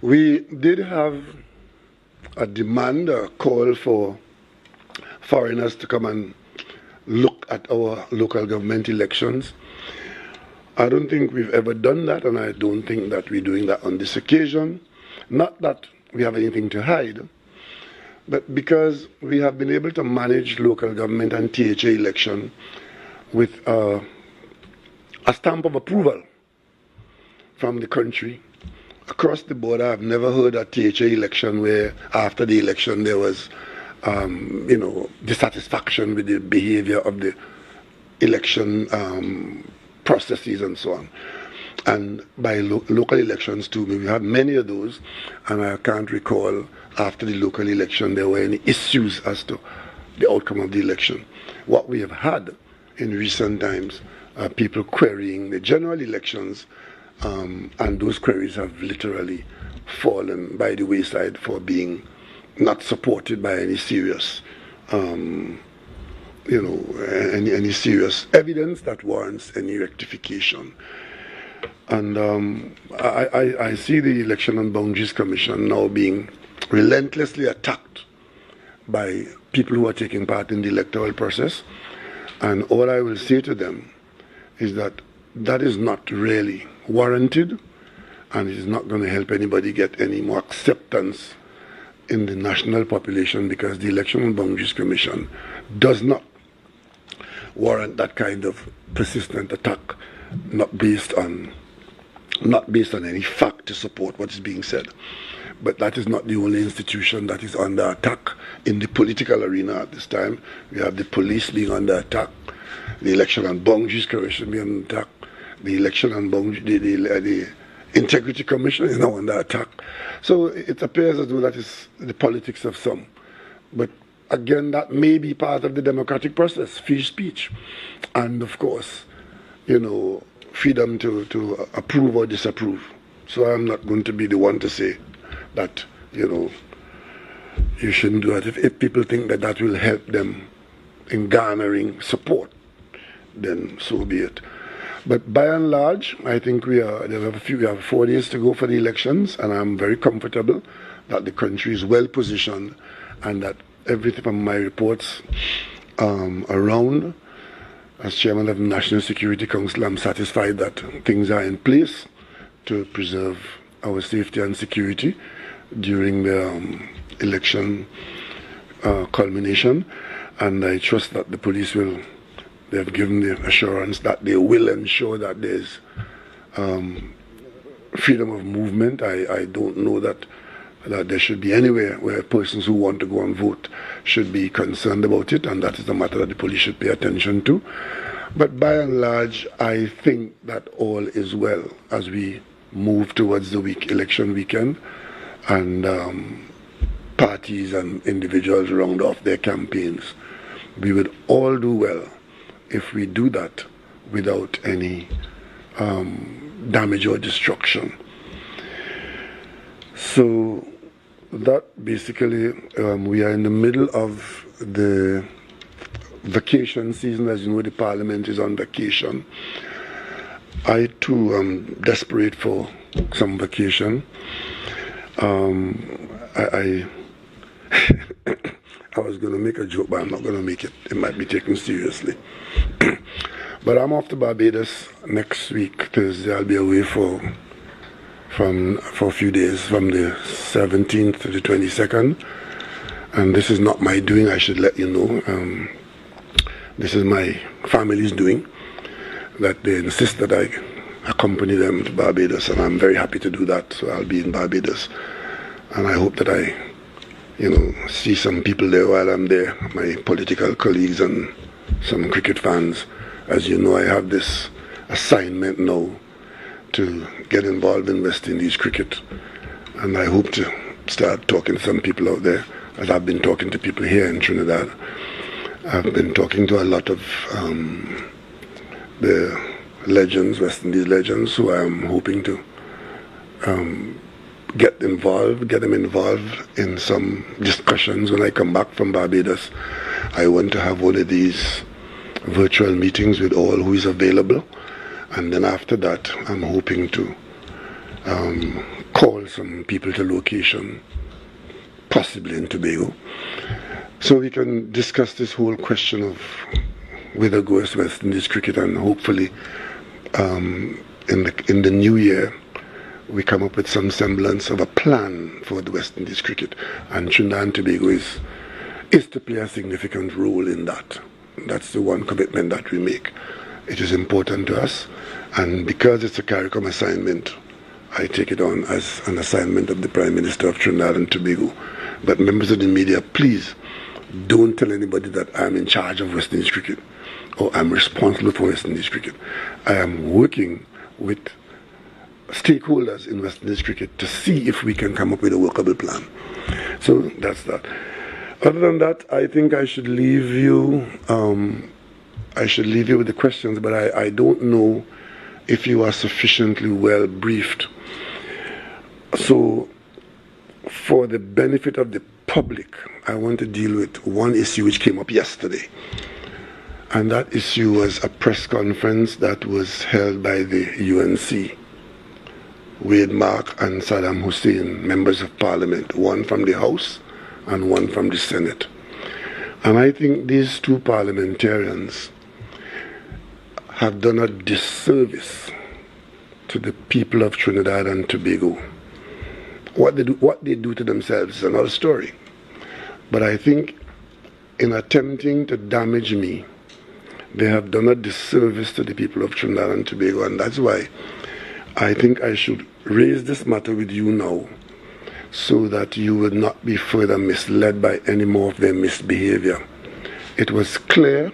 We did have a demand, a call for foreigners to come and look at our local government elections. I don't think we've ever done that, and I don't think that we're doing that on this occasion. Not that we have anything to hide, but because we have been able to manage local government and THA election with a stamp of approval from the country. Across the board, I've never heard a THA election where after the election there was dissatisfaction with the behavior of the election processes and so on. And by local elections too, we have many of those, and I can't recall after the local election there were any issues as to the outcome of the election. What we have had in recent times are people querying the general elections, and those queries have literally fallen by the wayside for being not supported by any serious any serious evidence that warrants any rectification. And I see the Election and Boundaries Commission now being relentlessly attacked by people who are taking part in the electoral process. And all I will say to them is that that is not really warranted, and it is not going to help anybody get any more acceptance in the national population, because the Election and Boundaries Commission does not warrant that kind of persistent attack, not based on any fact to support what is being said. But that is not the only institution that is under attack in the political arena at this time. We have the police being under attack, the Election and Boundaries Commission being under attack, the Election and Boundaries, the Integrity Commission is now under attack. So it appears as though that is the politics of some. But again, that may be part of the democratic process, free speech, and of course, freedom to approve or disapprove. So I'm not going to be the one to say that, you shouldn't do it. If people think that that will help them in garnering support, then so be it. But by and large, I think we have 4 days to go for the elections, and I'm very comfortable that the country is well positioned, and that everything from my reports around, as chairman of the National Security Council, I'm satisfied that things are in place to preserve our safety and security during the election culmination, and I trust that the police they have given the assurance that they will ensure that there's freedom of movement. I don't know that there should be anywhere where persons who want to go and vote should be concerned about it, and that is a matter that the police should pay attention to. But by and large, I think that all is well as we move towards the election weekend, and parties and individuals round off their campaigns. We would all do well if we do that without any damage or destruction. So that basically, we are in the middle of the vacation season. As you know, the Parliament is on vacation. I too am desperate for some vacation. I was going to make a joke, but I'm not going to make it. It might be taken seriously. But I'm off to Barbados next week, Thursday. I'll be away for a few days, from the 17th to the 22nd. And this is not my doing, I should let you know. This is my family's doing, that they insist that I accompany them to Barbados, and I'm very happy to do that. So I'll be in Barbados, and I hope that I see some people there while I'm there, my political colleagues and some cricket fans. As you know, I have this assignment now to get involved in West Indies cricket, and I hope to start talking to some people out there, as I've been talking to people here in Trinidad. I've been talking to a lot of the legends, West Indies legends, who I'm hoping to get them involved in some discussions when I come back from Barbados. I want to have one of these virtual meetings with all who is available, and then after that I'm hoping to call some people to location, possibly in Tobago, so we can discuss this whole question of whether goes West Indies cricket, and hopefully in the new year we come up with some semblance of a plan for the West Indies cricket, and Trinidad and Tobago is to play a significant role in that. That's the one commitment that we make. It is important to us, and because it's a CARICOM assignment, I take it on as an assignment of the Prime Minister of Trinidad and Tobago. But members of the media, please don't tell anybody that I'm in charge of West Indies cricket or I'm responsible for West Indies cricket. I am working with stakeholders in West Indies cricket to see if we can come up with a workable plan. So that's that. Other than that, I think I should leave you. With the questions, but I don't know if you are sufficiently well briefed. So, for the benefit of the public, I want to deal with one issue which came up yesterday. And that issue was a press conference that was held by the UNC. Wade Mark and Saddam Hussein, members of parliament, one from the House and one from the Senate. And I think these two parliamentarians have done a disservice to the people of Trinidad and Tobago. What they do to themselves is another story. But I think in attempting to damage me, they have done a disservice to the people of Trinidad and Tobago, and that's why I think I should raise this matter with you now, so that you will not be further misled by any more of their misbehavior. It was clear,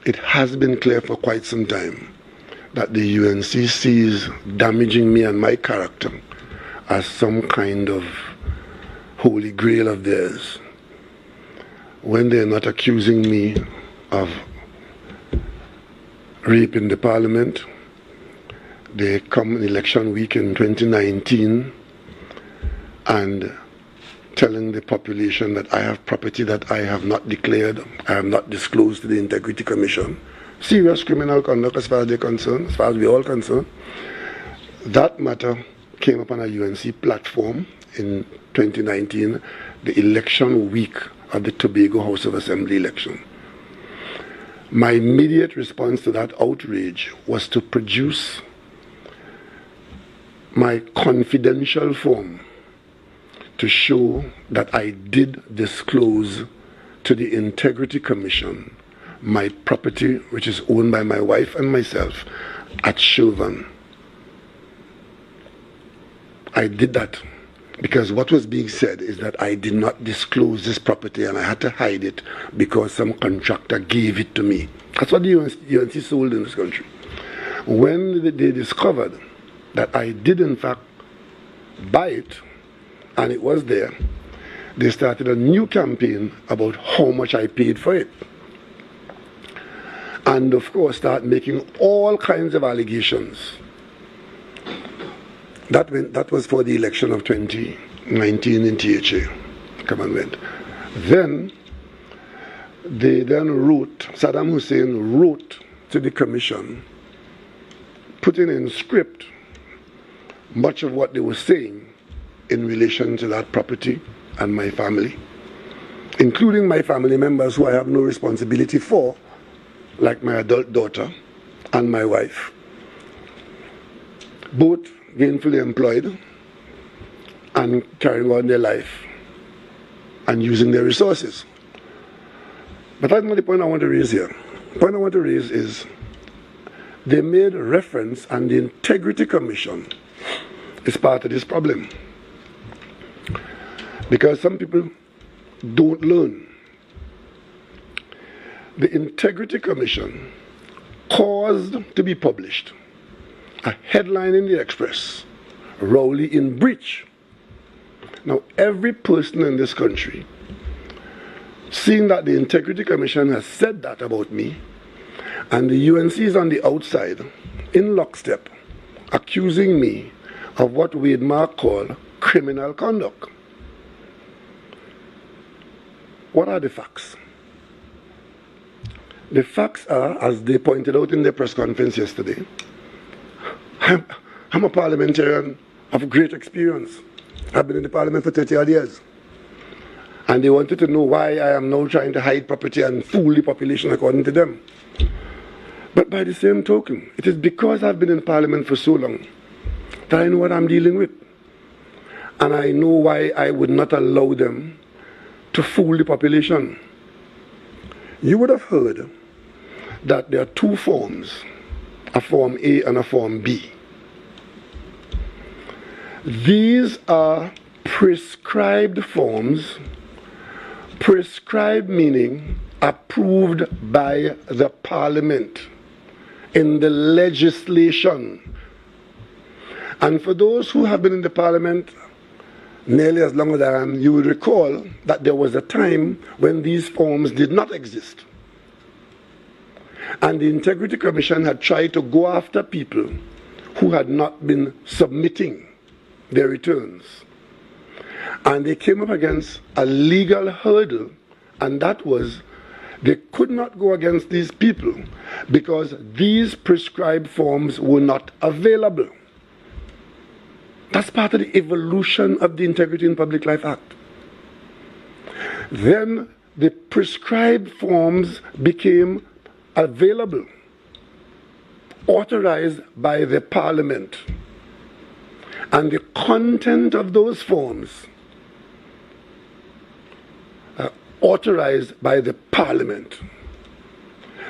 it has been clear for quite some time, that the UNC sees damaging me and my character as some kind of holy grail of theirs, when they're not accusing me of rape in the parliament. They come in election week in 2019 and telling the population that I have property that I have not declared, I have not disclosed to the Integrity Commission. Serious criminal conduct as far as they're concerned, as far as we're all concerned. That matter came up on a UNC platform in 2019, the election week of the Tobago House of Assembly election. My immediate response to that outrage was to produce my confidential form to show that I did disclose to the Integrity Commission my property, which is owned by my wife and myself, at Chauvin. I did that because what was being said is that I did not disclose this property and I had to hide it because some contractor gave it to me. That's what the UNC sold in this country. When they discovered that I did in fact buy it and it was there, they started a new campaign about how much I paid for it. And of course start making all kinds of allegations. That was for the election of 2019 in THA. Come and went. Then they wrote, Saddam Hussein wrote to the commission, putting in script much of what they were saying in relation to that property and my family, including my family members who I have no responsibility for, like my adult daughter and my wife, both gainfully employed and carrying on their life and using their resources. But that's not the point I want to raise here. The point I want to raise is they made reference, and the Integrity Commission is part of this problem. Because some people don't learn. The Integrity Commission caused to be published a headline in the Express, Rowley in breach. Now, every person in this country, seeing that the Integrity Commission has said that about me, and the UNC is on the outside, in lockstep, accusing me of what Wade Mark called criminal conduct. What are the facts? The facts are, as they pointed out in their press conference yesterday, I'm a parliamentarian of great experience. I've been in the parliament for 30 odd years. And they wanted to know why I am now trying to hide property and fool the population according to them. But by the same token, it is because I've been in parliament for so long that I know what I'm dealing with. And I know why I would not allow them to fool the population. You would have heard that there are two forms, a Form A and a Form B. These are prescribed forms, prescribed meaning approved by the Parliament in the legislation. And for those who have been in the Parliament nearly as long as I am, you will recall that there was a time when these forms did not exist. And the Integrity Commission had tried to go after people who had not been submitting their returns. And they came up against a legal hurdle, and that was they could not go against these people because these prescribed forms were not available. That's part of the evolution of the Integrity in Public Life Act. Then the prescribed forms became available, authorized by the Parliament. And the content of those forms authorized by the Parliament.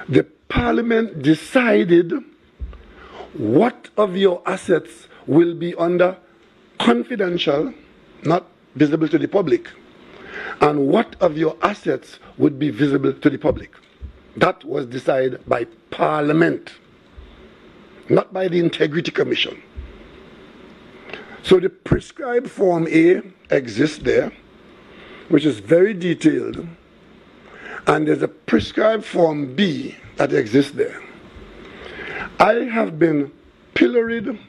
The Parliament decided what of your assets will be under confidential, not visible to the public, and what of your assets would be visible to the public. That was decided by Parliament, not by the Integrity Commission. So the prescribed Form A exists there, which is very detailed, and there's a prescribed Form B that exists there. I have been pilloried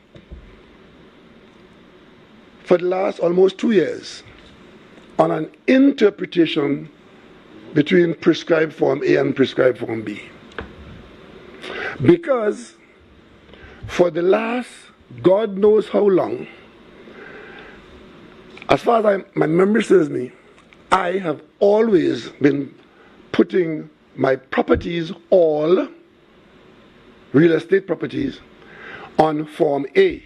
for the last almost 2 years on an interpretation between prescribed Form A and prescribed Form B. Because for the last God knows how long, as far as my memory serves me, I have always been putting my properties, all real estate properties, on Form A,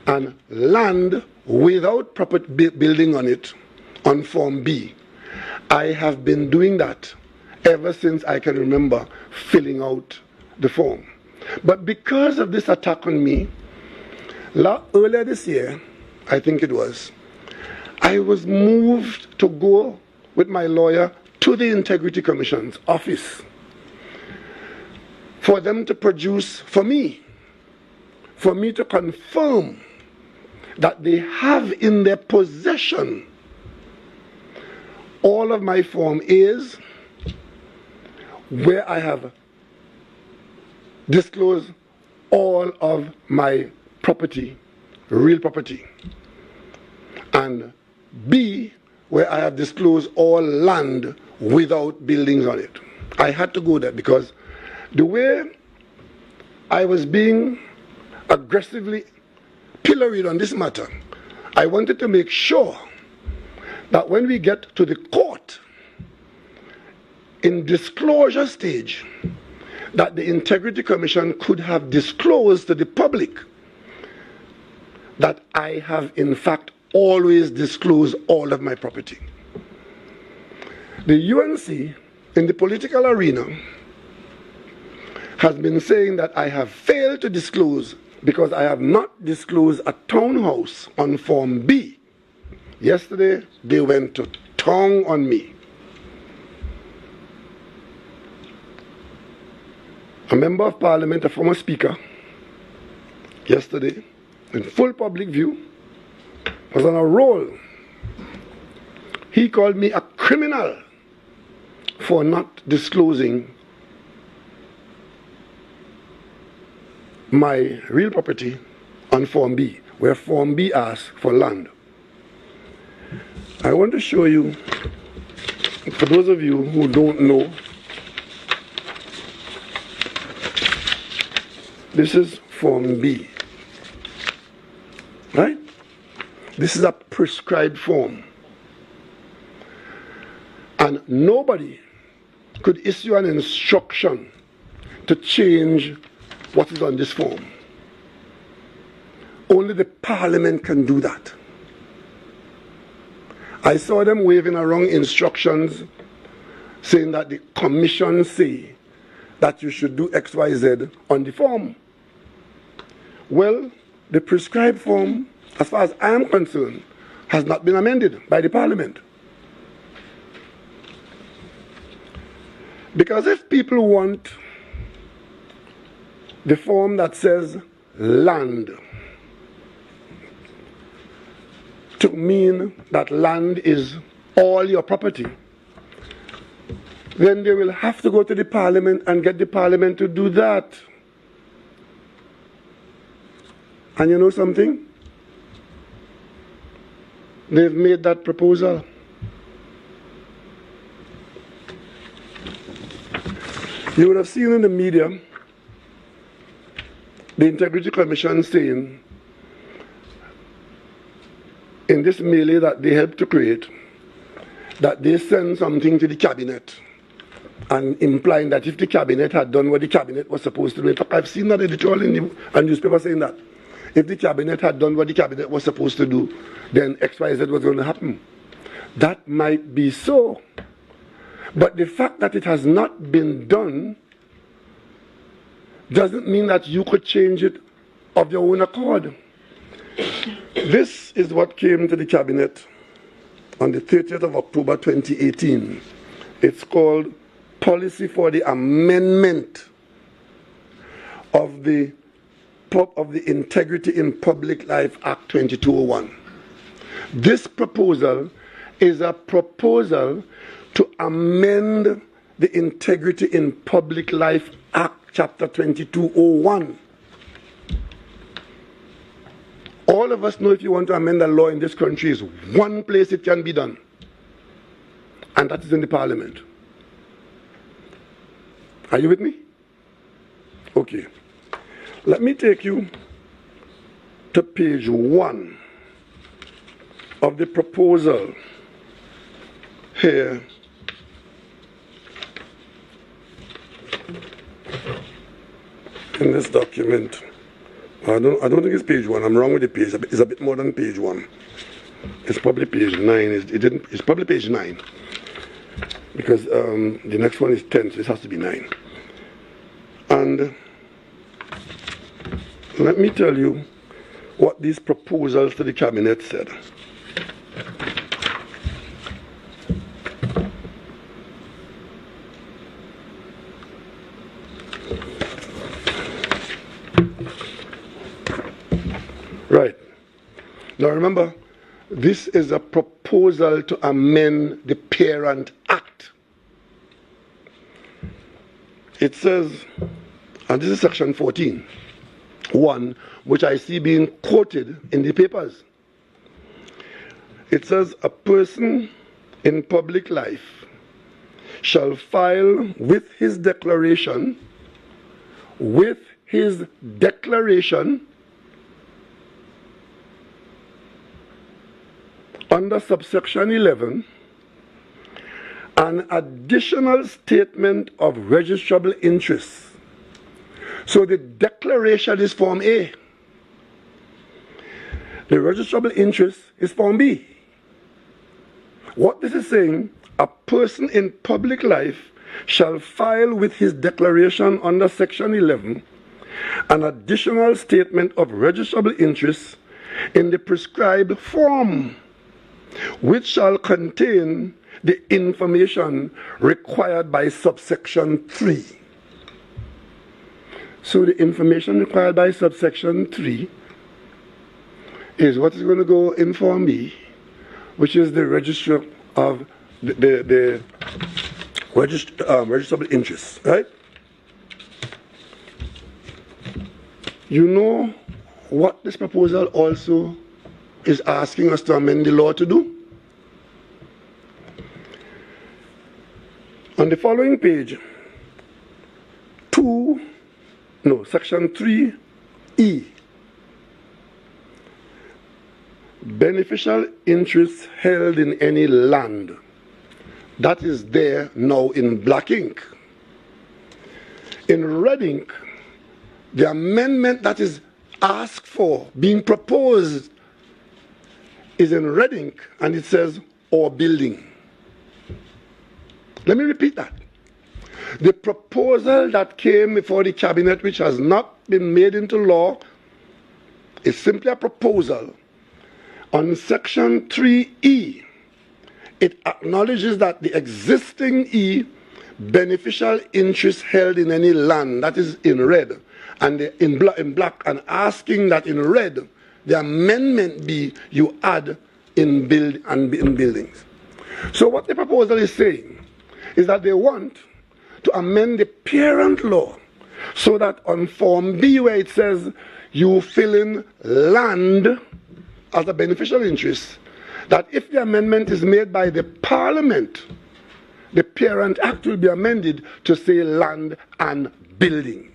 and land without property building on it on Form B. I have been doing that ever since I can remember filling out the form. But because of this attack on me, earlier this year, I think it was, I was moved to go with my lawyer to the Integrity Commission's office for them to produce for me to confirm that they have in their possession all of my Form A's where I have disclosed all of my property, real property, and B, where I have disclosed all land without buildings on it. I had to go there because the way I was being aggressively pilloried on this matter, I wanted to make sure that when we get to the court in disclosure stage, that the Integrity Commission could have disclosed to the public that I have in fact always disclosed all of my property. The UNC in the political arena has been saying that I have failed to disclose because I have not disclosed a townhouse on Form B. Yesterday, they went to town on me. A member of Parliament, a former speaker, yesterday, in full public view, was on a roll. He called me a criminal for not disclosing my real property on Form B, where Form B asks for land. I want to show you, for those of you who don't know, This is Form B. Right? This is a prescribed form. And nobody could issue an instruction to change what is on this form. Only the Parliament can do that. I saw them waving around instructions saying that the Commission say that you should do X, Y, Z on the form. Well, the prescribed form, as far as I am concerned, has not been amended by the Parliament. Because if people want the form that says land to mean that land is all your property, then they will have to go to the Parliament and get the Parliament to do that. And you know something? They've made that proposal. You would have seen in the media the Integrity Commission saying in this melee that they helped to create that they send something to the Cabinet and implying that if the Cabinet had done what the Cabinet was supposed to do. In fact, I've seen that editorial in the newspaper saying that if the Cabinet had done what the Cabinet was supposed to do, then X, Y, Z was going to happen. That might be so. But the fact that it has not been done doesn't mean that you could change it of your own accord. This is what came to the Cabinet on the 30th of October 2018. It's called Policy for the Amendment of the Integrity in Public Life Act 2201. This proposal is a proposal to amend the Integrity in Public Life Act Chapter 2201. All of us know if you want to amend a law in this country is one place it can be done, and that is in the Parliament. Are you with me? Okay. Let me take you to page 1 of the proposal here. In this document. I don't think it's page 1. I'm wrong with the page. It's a bit more than page 1. It's probably page 9. It's probably page 9. Because the next one is 10, so it has to be 9. And let me tell you what these proposals to the Cabinet said. Right. Now remember, this is a proposal to amend the Parent Act. It says, and this is section 14, 1, which I see being quoted in the papers. It says, a person in public life shall file with his declaration under subsection 11 an additional statement of registrable interest. So the declaration is Form A. The registrable interest is Form B. What this is saying, a person in public life shall file with his declaration under section 11 an additional statement of registrable interest in the prescribed form, which shall contain the information required by subsection 3. So the information required by subsection 3 is what is going to go in Form B, which is the register of the registrable interest, right? You know what this proposal also is asking us to amend the law to do? On the following page, 2 No, section 3E. Beneficial interests held in any land. That is there now in black ink. In red ink, the amendment that is asked for, being proposed, is in red ink, and it says, or building. Let me repeat that. The proposal that came before the cabinet, which has not been made into law, is simply a proposal. On section 3E, it acknowledges that the existing E, beneficial interest held in any land, that is in red, and in black, and asking that in red, the amendment be you add in buildings. So what the proposal is saying is that they want to amend the parent law so that on Form B, where it says you fill in land as a beneficial interest, that if the amendment is made by the Parliament, the Parent Act will be amended to say land and building.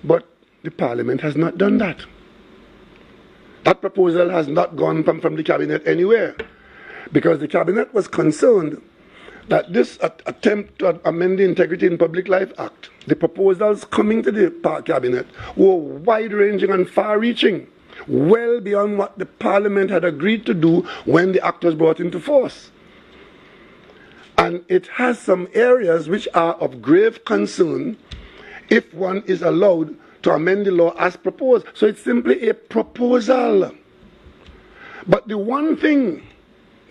But the Parliament has not done that. That proposal has not gone from the Cabinet anywhere, because the Cabinet was concerned that this attempt to amend the Integrity in Public Life Act, the proposals coming to the Cabinet were wide-ranging and far-reaching, well beyond what the Parliament had agreed to do when the Act was brought into force. And it has some areas which are of grave concern if one is allowed to amend the law as proposed. So it's simply a proposal. But the one thing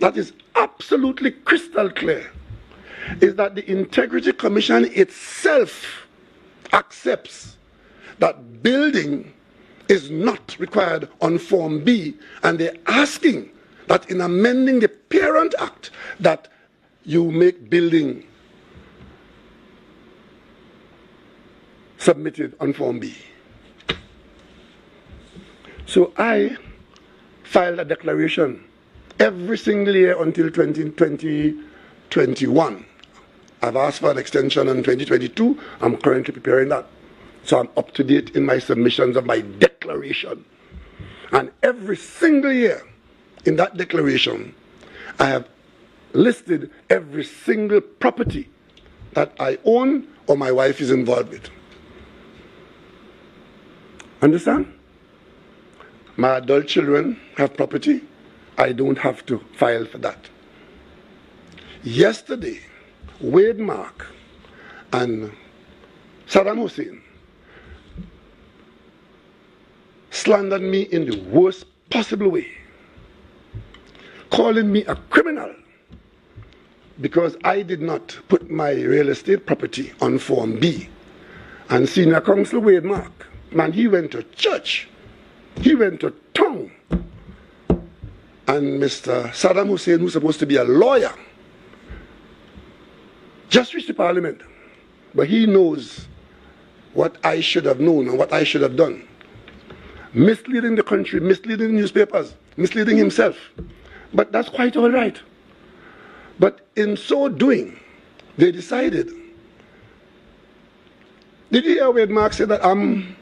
that is absolutely crystal clear is that the Integrity Commission itself accepts that building is not required on Form B, and they're asking that in amending the Parent Act that you make building submitted on Form B. So I filed a declaration every single year until 2021. I've asked for an extension in 2022. I'm currently preparing that. So I'm up to date in my submissions of my declaration. And every single year in that declaration, I have listed every single property that I own or my wife is involved with. Understand? My adult children have property. I don't have to file for that. Yesterday, Wade Mark and Saddam Hussein slandered me in the worst possible way, calling me a criminal because I did not put my real estate property on Form B. And Senior Counsel Wade Mark, man, he went to church, he went to town, and Mr. Saddam Hussein, who's supposed to be a lawyer, just reached the Parliament, but he knows what I should have known and what I should have done. Misleading the country, misleading the newspapers, misleading himself. But that's quite all right. But in so doing, they decided. Did you hear Wade Mark say that I'm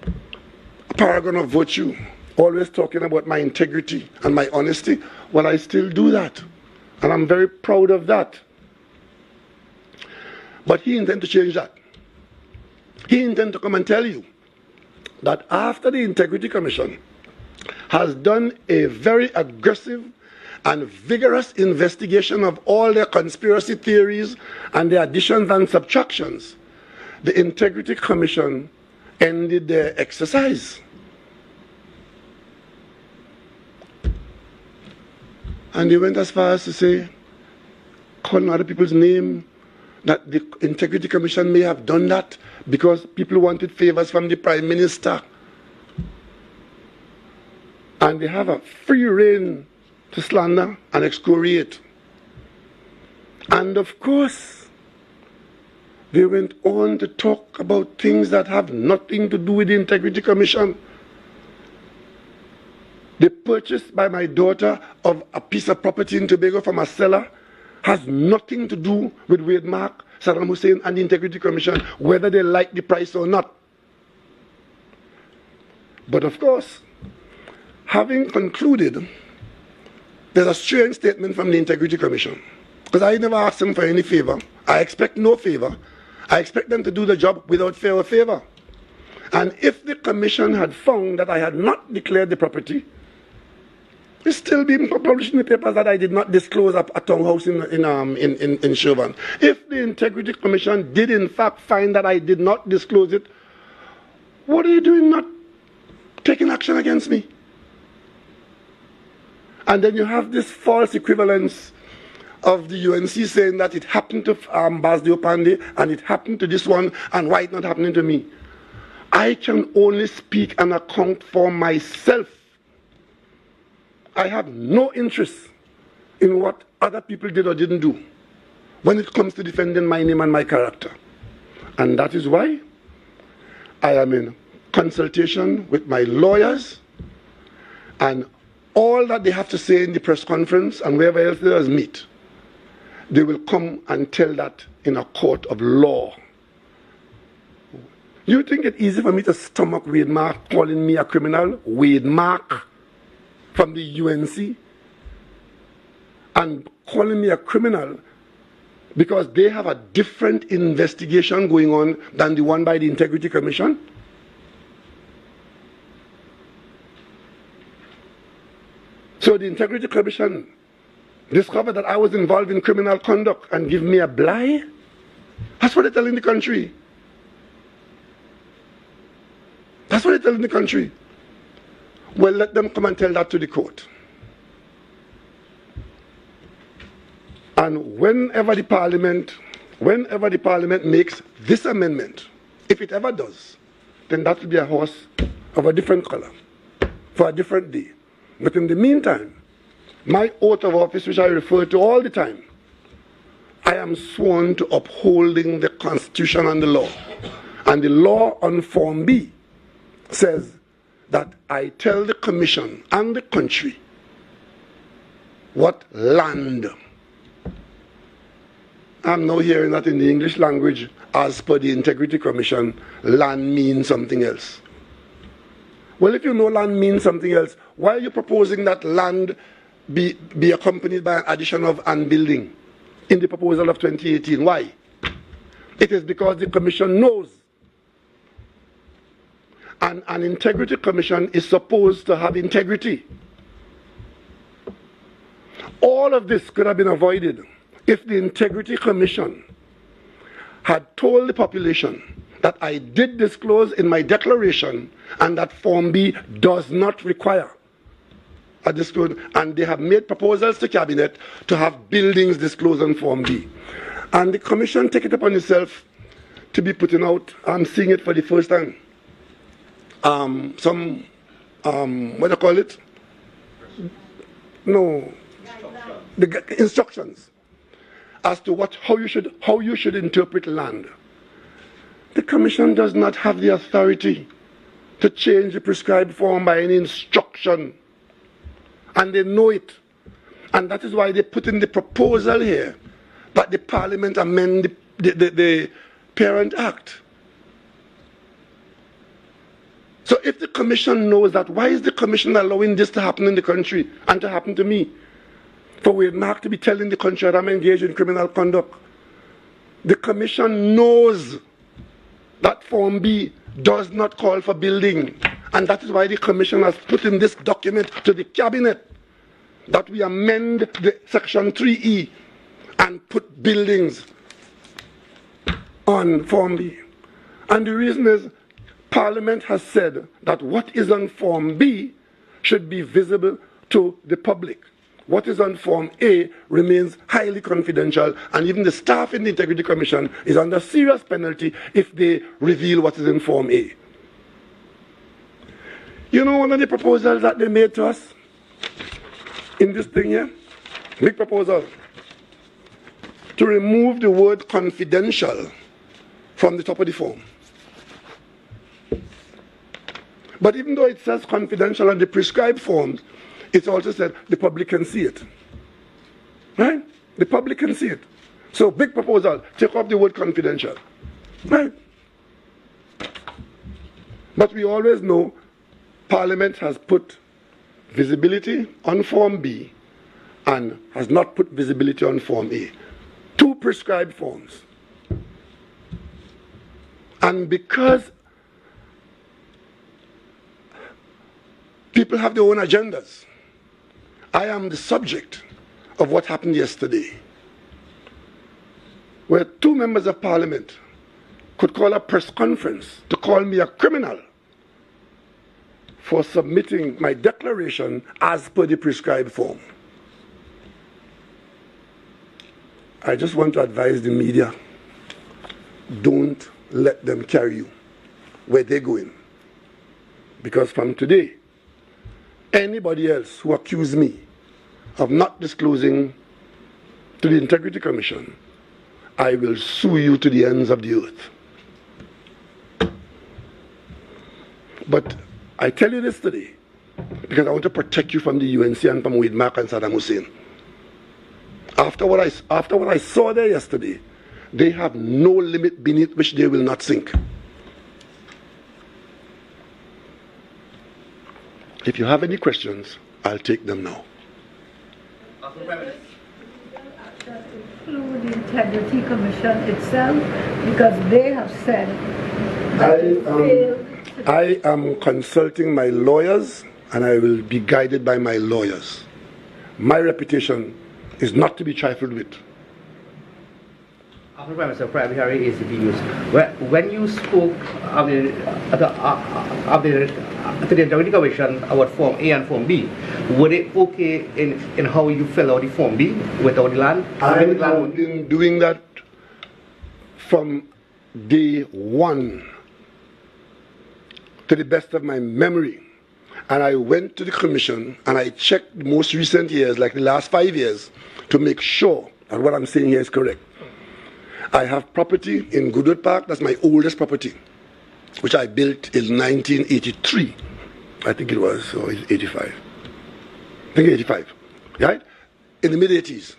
a paragon of virtue, always talking about my integrity and my honesty? Well, I still do that, and I'm very proud of that. But he intends to change that. He intends to come and tell you that after the Integrity Commission has done a very aggressive and vigorous investigation of all their conspiracy theories and their additions and subtractions, the Integrity Commission ended their exercise. And they went as far as to say, calling other people's name, that the Integrity Commission may have done that because people wanted favors from the Prime Minister. And they have a free rein to slander and excoriate. And of course, they went on to talk about things that have nothing to do with the Integrity Commission. The purchase by my daughter of a piece of property in Tobago from a seller has nothing to do with Wade Mark. Saddam Hussein and the Integrity Commission, whether they like the price or not. But of course, having concluded, there's a strange statement from the Integrity Commission. Because I never asked them for any favor. I expect no favor. I expect them to do the job without fear or favor. And if the commission had found that I had not declared the property, it's still being published in the papers that I did not disclose a townhouse in Chauvin. If the Integrity Commission did in fact find that I did not disclose it, what are you doing not taking action against me? And then you have this false equivalence of the UNC saying that it happened to Basdio Pandey and it happened to this one, and why it's not happening to me? I can only speak and account for myself. I have no interest in what other people did or didn't do when it comes to defending my name and my character. And that is why I am in consultation with my lawyers, and all that they have to say in the press conference and wherever else they meet, they will come and tell that in a court of law. You think it's easy for me to stomach Wade Mark calling me a criminal? Wade Mark from the UNC, and calling me a criminal because they have a different investigation going on than the one by the Integrity Commission? So the Integrity Commission discovered that I was involved in criminal conduct and give me a blie? That's what they're telling the country. That's what they're telling the country. Well, let them come and tell that to the court. And whenever the parliament makes this amendment, if it ever does, then that will be a horse of a different color for a different day. But in the meantime, my oath of office, which I refer to all the time, I am sworn to upholding the Constitution and the law. And the law on Form B says that I tell the Commission and the country what land. I'm now hearing that in the English language, as per the Integrity Commission, land means something else. Well, if you know land means something else, why are you proposing that land be accompanied by an addition of an building in the proposal of 2018? Why? It is because the Commission knows. And an Integrity Commission is supposed to have integrity. All of this could have been avoided if the Integrity Commission had told the population that I did disclose in my declaration and that Form B does not require a disclosure, and they have made proposals to Cabinet to have buildings disclosed on Form B. And the Commission take it upon itself to be putting out, I'm seeing it for the first time, what do you call it? No, the instructions as to how you should interpret land. The Commission does not have the authority to change the prescribed form by any instruction, and they know it. And that is why they put in the proposal here that the Parliament amend the Parent Act. So if the Commission knows that, why is the Commission allowing this to happen in the country and to happen to me? For Wade Mark to be telling the country that I'm engaged in criminal conduct. The Commission knows that Form B does not call for building. And that is why the Commission has put in this document to the Cabinet that we amend the Section 3E and put buildings on Form B. And the reason is Parliament has said that what is on Form B should be visible to the public. What is on Form A remains highly confidential, and even the staff in the Integrity Commission is under serious penalty if they reveal what is in Form A. You know one of the proposals that they made to us in this thing here? Big proposal. To remove the word confidential from the top of the form. But even though it says confidential on the prescribed forms, it's also said the public can see it. Right? The public can see it. So big proposal, take off the word confidential. Right? But we always know Parliament has put visibility on Form B and has not put visibility on Form A. 2 prescribed forms. And because people have their own agendas, I am the subject of what happened yesterday, where 2 members of Parliament could call a press conference to call me a criminal for submitting my declaration as per the prescribed form. I just want to advise the media, don't let them carry you where they're going. Because from today, anybody else who accused me of not disclosing to the Integrity Commission, I will sue you to the ends of the earth. But I tell you this today because I want to protect you from the UNC and from Wade Mark and Saddam Hussein. After what I saw there yesterday, they have no limit beneath which they will not sink. If you have any questions, I'll take them now. Include the Integrity Commission itself, because they have said that I am consulting my lawyers, and I will be guided by my lawyers. My reputation is not to be trifled with. After Mr. Private Hearing ACP used, when you spoke of the Integrity Commission about Form A and Form B, were they okay in how you fill out the Form B without the land? I have been doing that from day one, to the best of my memory. And I went to the commission and I checked the most recent years, like the last 5 years, to make sure that what I'm saying here is correct. I have property in Goodwood Park, that's my oldest property, which I built in 1983. I think it was, or 85. I think 85, right? In the mid-80s.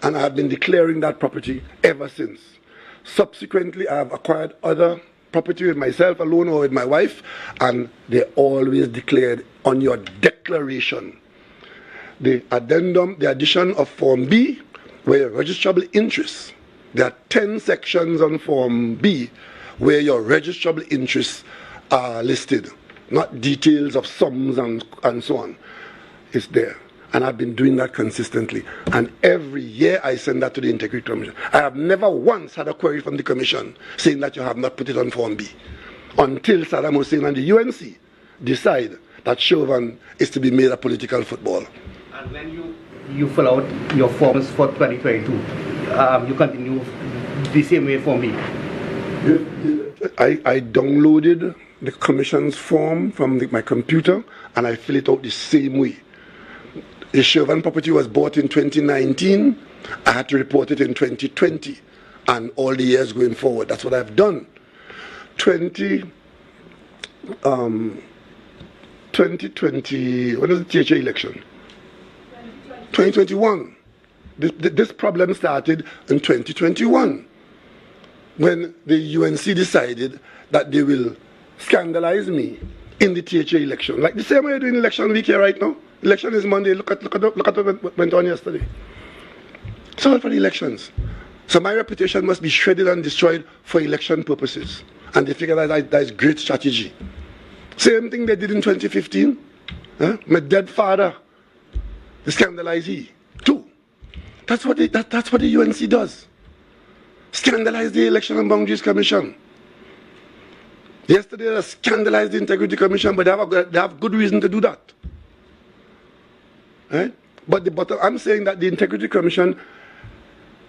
And I have been declaring that property ever since. Subsequently, I have acquired other property with myself alone or with my wife, and they always declared on your declaration. The addendum, the addition of Form B, where your registrable interests, there are 10 sections on Form B where your registrable interests are listed, not details of sums and so on. It's there. And I've been doing that consistently. And every year I send that to the Integrity Commission. I have never once had a query from the Commission saying that you have not put it on Form B, until Saddam Hussein and the UNC decide that Chauvin is to be made a political football. And when you fill out your forms for 2022, you continue the same way for me? I downloaded the Commission's form from my computer and I fill it out the same way. The Chauvin property was bought in 2019. I had to report it in 2020 and all the years going forward. That's what I've done. 2020, when was the THA election? 2021. This problem started in 2021 when the UNC decided that they will scandalize me in the THA election. Like the same way you're doing election week here right now. Election is Monday. Look at what went on yesterday. It's all for the elections. So my reputation must be shredded and destroyed for election purposes. And they figure that is great strategy. Same thing they did in 2015. My dead father, the scandalizee, too. That's what the UNC does. Scandalize the Election and Boundaries Commission. Yesterday they scandalized the Integrity Commission, but they have good reason to do that. Right? But I'm saying that the Integrity Commission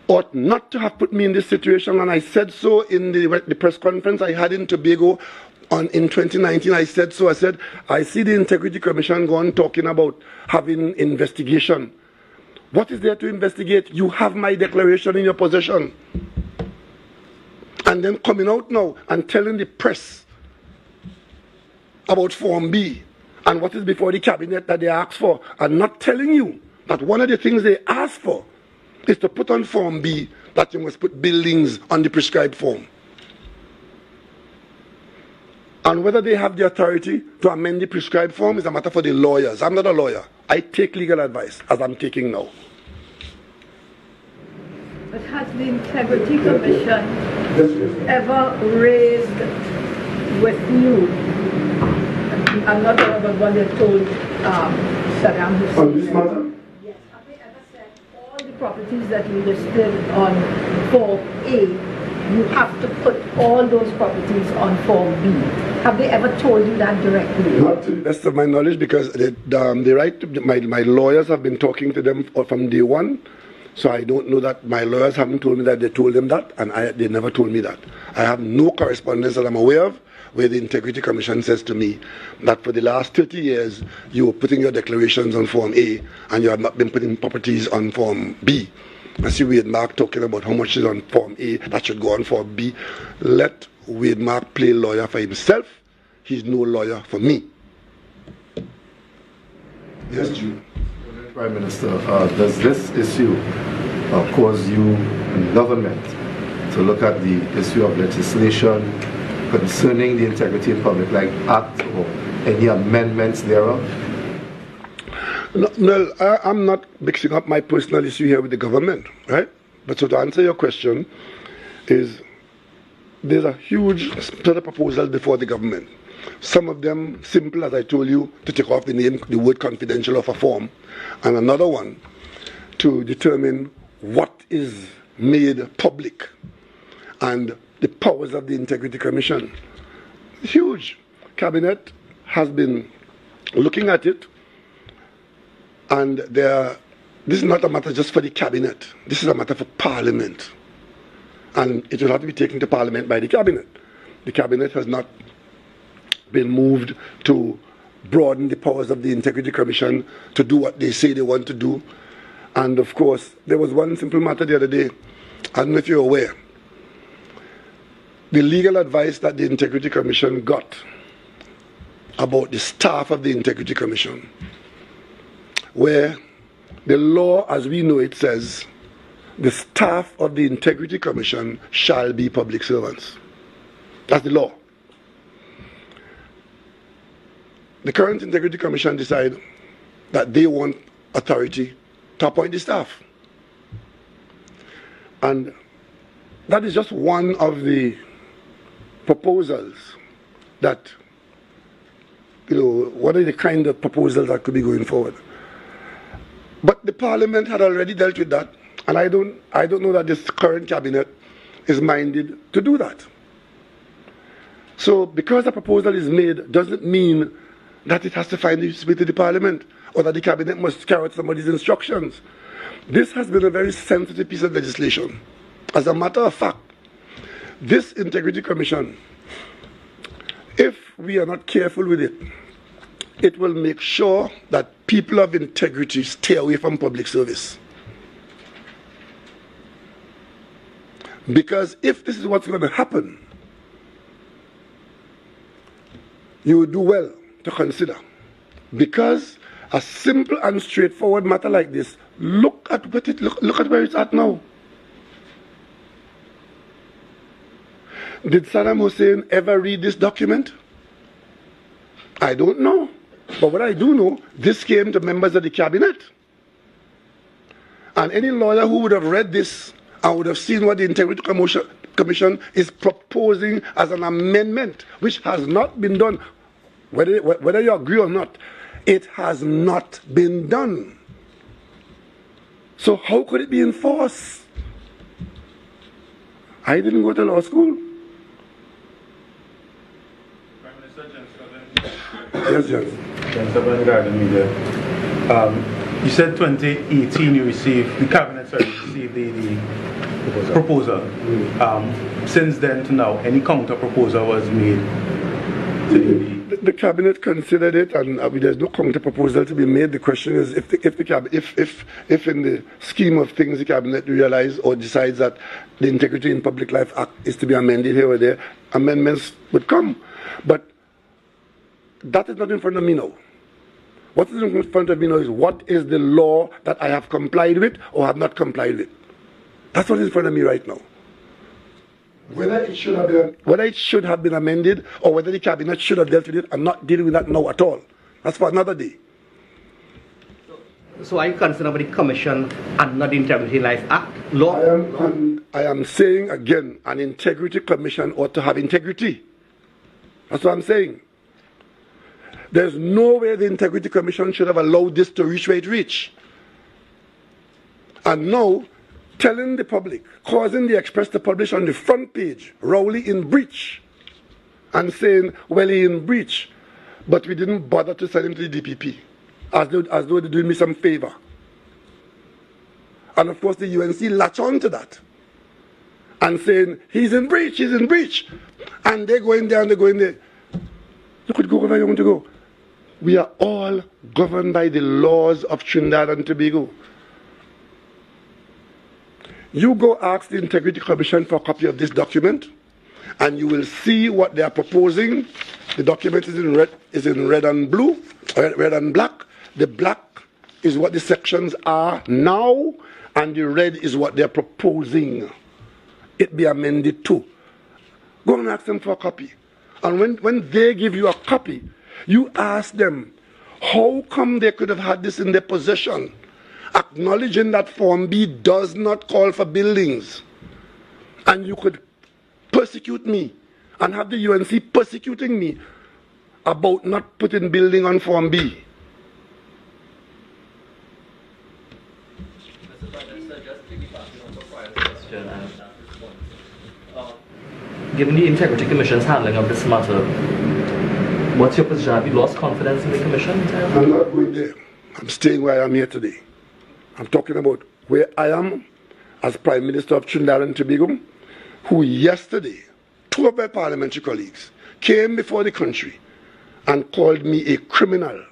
ought not to have put me in this situation, and I said so in the press conference I had in Tobago in 2019. I said so. I said, I see the Integrity Commission going talking about having investigation. What is there to investigate? You have my declaration in your possession. And then coming out now and telling the press about Form B and what is before the cabinet that they asked for, and not telling you that one of the things they asked for is to put on Form B that you must put buildings on the prescribed form. And whether they have the authority to amend the prescribed form is a matter for the lawyers. I'm not a lawyer. I take legal advice, as I'm taking now. But has the Integrity Commission ever raised with you? I'm not talking about what they told Saddam Hussein. On this matter? Yes. Have they ever said all the properties that you listed on Form A, you have to put all those properties on Form B? Have they ever told you that directly? Not to the best of my knowledge, because my lawyers have been talking to them from day one. So I don't know that my lawyers haven't told me that they told them that, and they never told me that. I have no correspondence that I'm aware of where the Integrity Commission says to me that for the last 30 years you were putting your declarations on Form A and you have not been putting properties on Form B. I see Wade Mark talking about how much is on Form A that should go on Form B. Let Wade Mark play lawyer for himself. He's no lawyer for me. Yes, June. Prime Minister, does this issue cause you and government to look at the issue of legislation concerning the Integrity in Public Life Act or any amendments thereof? No, I'm not mixing up my personal issue here with the government, right? But so to answer your question, is there's a huge set of proposals before the government. Some of them simple, as I told you, to take off the word confidential off a form, and another one to determine what is made public and the powers of the Integrity Commission. Huge. Cabinet has been looking at it, and this is not a matter just for the Cabinet. This is a matter for Parliament, and it will have to be taken to Parliament by the Cabinet. The Cabinet has not been moved to broaden the powers of the Integrity Commission to do what they say they want to do. And of course, there was one simple matter the other day. I don't know if you're aware. The legal advice that the Integrity Commission got about the staff of the Integrity Commission, where the law as we know it says the staff of the Integrity Commission shall be public servants. That's the law. The current Integrity Commission decided that they want authority to appoint the staff. And that is just one of the proposals that, what are the kind of proposals that could be going forward. But the Parliament had already dealt with that, and I don't know that this current cabinet is minded to do that. So because a proposal is made doesn't mean that it has to find its way to the Parliament, or that the Cabinet must carry out somebody's instructions. This has been a very sensitive piece of legislation. As a matter of fact, this Integrity Commission, if we are not careful with it, it will make sure that people of integrity stay away from public service. Because if this is what's going to happen, you would do well to consider. Because a simple and straightforward matter like this, look at where it's at now. Did Saddam Hussein ever read this document? I don't know. But what I do know, this came to members of the cabinet. And any lawyer who would have read this and would have seen what the Integrity Commission is proposing as an amendment, which has not been done, whether you agree or not, it has not been done. So how could it be enforced? I didn't go to law school. Prime Minister Yes, Jens. You said 2018 you received, the cabinet received the proposal. Since then to now, any counter proposal was made to the cabinet considered it, and there's no counter proposal to be made. The question is if in the scheme of things the cabinet realizes or decides that the Integrity in Public Life Act is to be amended here or there, amendments would come. But that is not in front of me now. What is in front of me now is what is the law that I have complied with or have not complied with. That's what's in front of me right now. Whether it should have been amended or whether the cabinet should have dealt with it, I'm not dealing with that now at all. That's for another day. So are you concerned about the Commission and not the Integrity in Life Act law? I am saying again, an integrity commission ought to have integrity. That's what I'm saying. There's no way the Integrity Commission should have allowed this to reach where it reached. And now, telling the public, causing the Express to publish on the front page, Rowley in breach, and saying, well, he in breach, but we didn't bother to send him to the DPP, as though they're doing me some favor. And of course, the UNC latch on to that, and saying, he's in breach, and they go in there and they go in there. You could go wherever you want to go. We are all governed by the laws of Trinidad and Tobago. You go ask the Integrity Commission for a copy of this document, and you will see what they are proposing. The document is in red and blue, red and black. The black is what the sections are now, and the red is what they are proposing. It be amended too. Go and ask them for a copy. And when they give you a copy, you ask them, how come they could have had this in their possession? Acknowledging that Form B does not call for buildings. And you could persecute me and have the UNC persecuting me about not putting building on Form B. Given the Integrity Commission's handling of this matter, what's your position? Have you lost confidence in the Commission? I'm not going there. I'm staying where I am here today. I'm talking about where I am as Prime Minister of Trinidad and Tobago, who yesterday, 2 of my parliamentary colleagues came before the country and called me a criminal.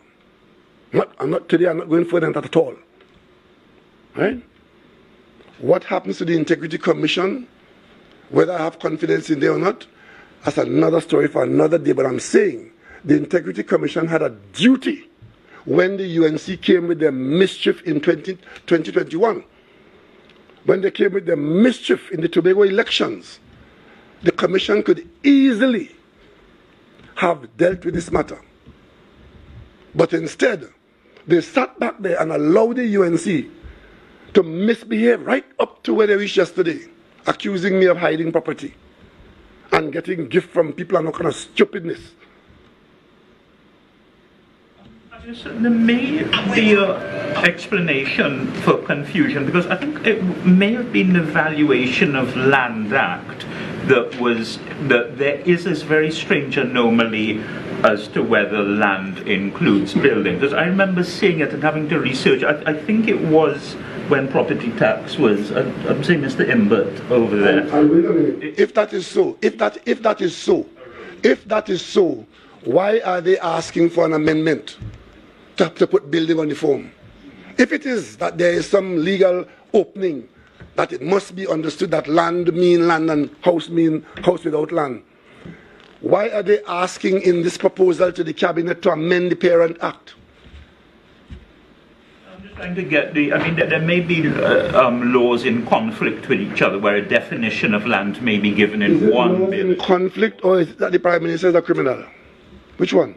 I'm not going further than that at all. Right? What happens to the Integrity Commission, whether I have confidence in them or not, that's another story for another day. But I'm saying the Integrity Commission had a duty when the UNC came with their mischief in 2021. When they came with their mischief in the Tobago elections, the Commission could easily have dealt with this matter. But instead, they sat back there and allowed the UNC to misbehave right up to where they reached yesterday, accusing me of hiding property and getting gifts from people and all kind of stupidness. There may be an explanation for confusion, because I think it may have been the Valuation of Land Act that there is this very strange anomaly as to whether land includes buildings. Because I remember seeing it and having to research. I think it was when property tax was. I'm saying Mr. Imbert over there. And wait a minute. If that is so, why are they asking for an amendment to put building on the form? If it is that there is some legal opening, that it must be understood that land mean land and house mean house without land, why are they asking in this proposal to the Cabinet to amend the Parent Act? I'm just trying to get there may be laws in conflict with each other, where a definition of land may be given in one bill. In conflict, or is it that the Prime Minister is a criminal? Which one?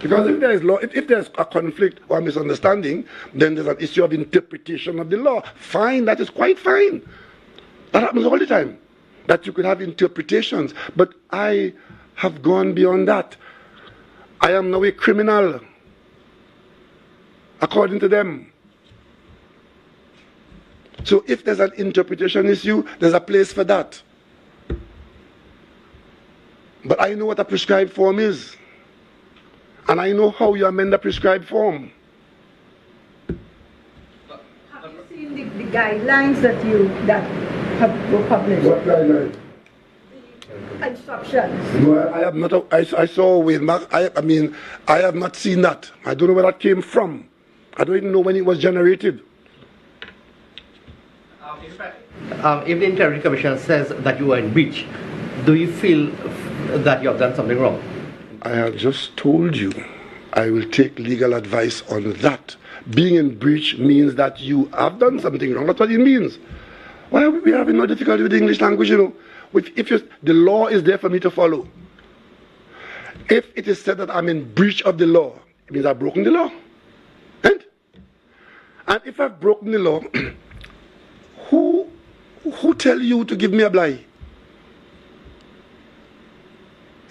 Because if there is law, if there's a conflict or a misunderstanding, then there's an issue of interpretation of the law. Fine, that is quite fine. That happens all the time, that you could have interpretations. But I have gone beyond that. I am now a criminal, according to them. So if there's an interpretation issue, there's a place for that. But I know what a prescribed form is. And I know how you amend the prescribed form. Have you seen the guidelines that were published? What guidelines? The instructions. No, I have not. I saw with Mark. I have not seen that. I don't know where that came from. I don't even know when it was generated. If the Integrity Commission says that you are in breach, do you feel that you have done something wrong? I have just told you I will take legal advice on that. Being in breach means that you have done something wrong. That's what it means. Why are we having no difficulty with the English language, you know? The law is there for me to follow. If it is said that I'm in breach of the law, it means I've broken the law. Right? And if I've broken the law, who tell you to give me a bly?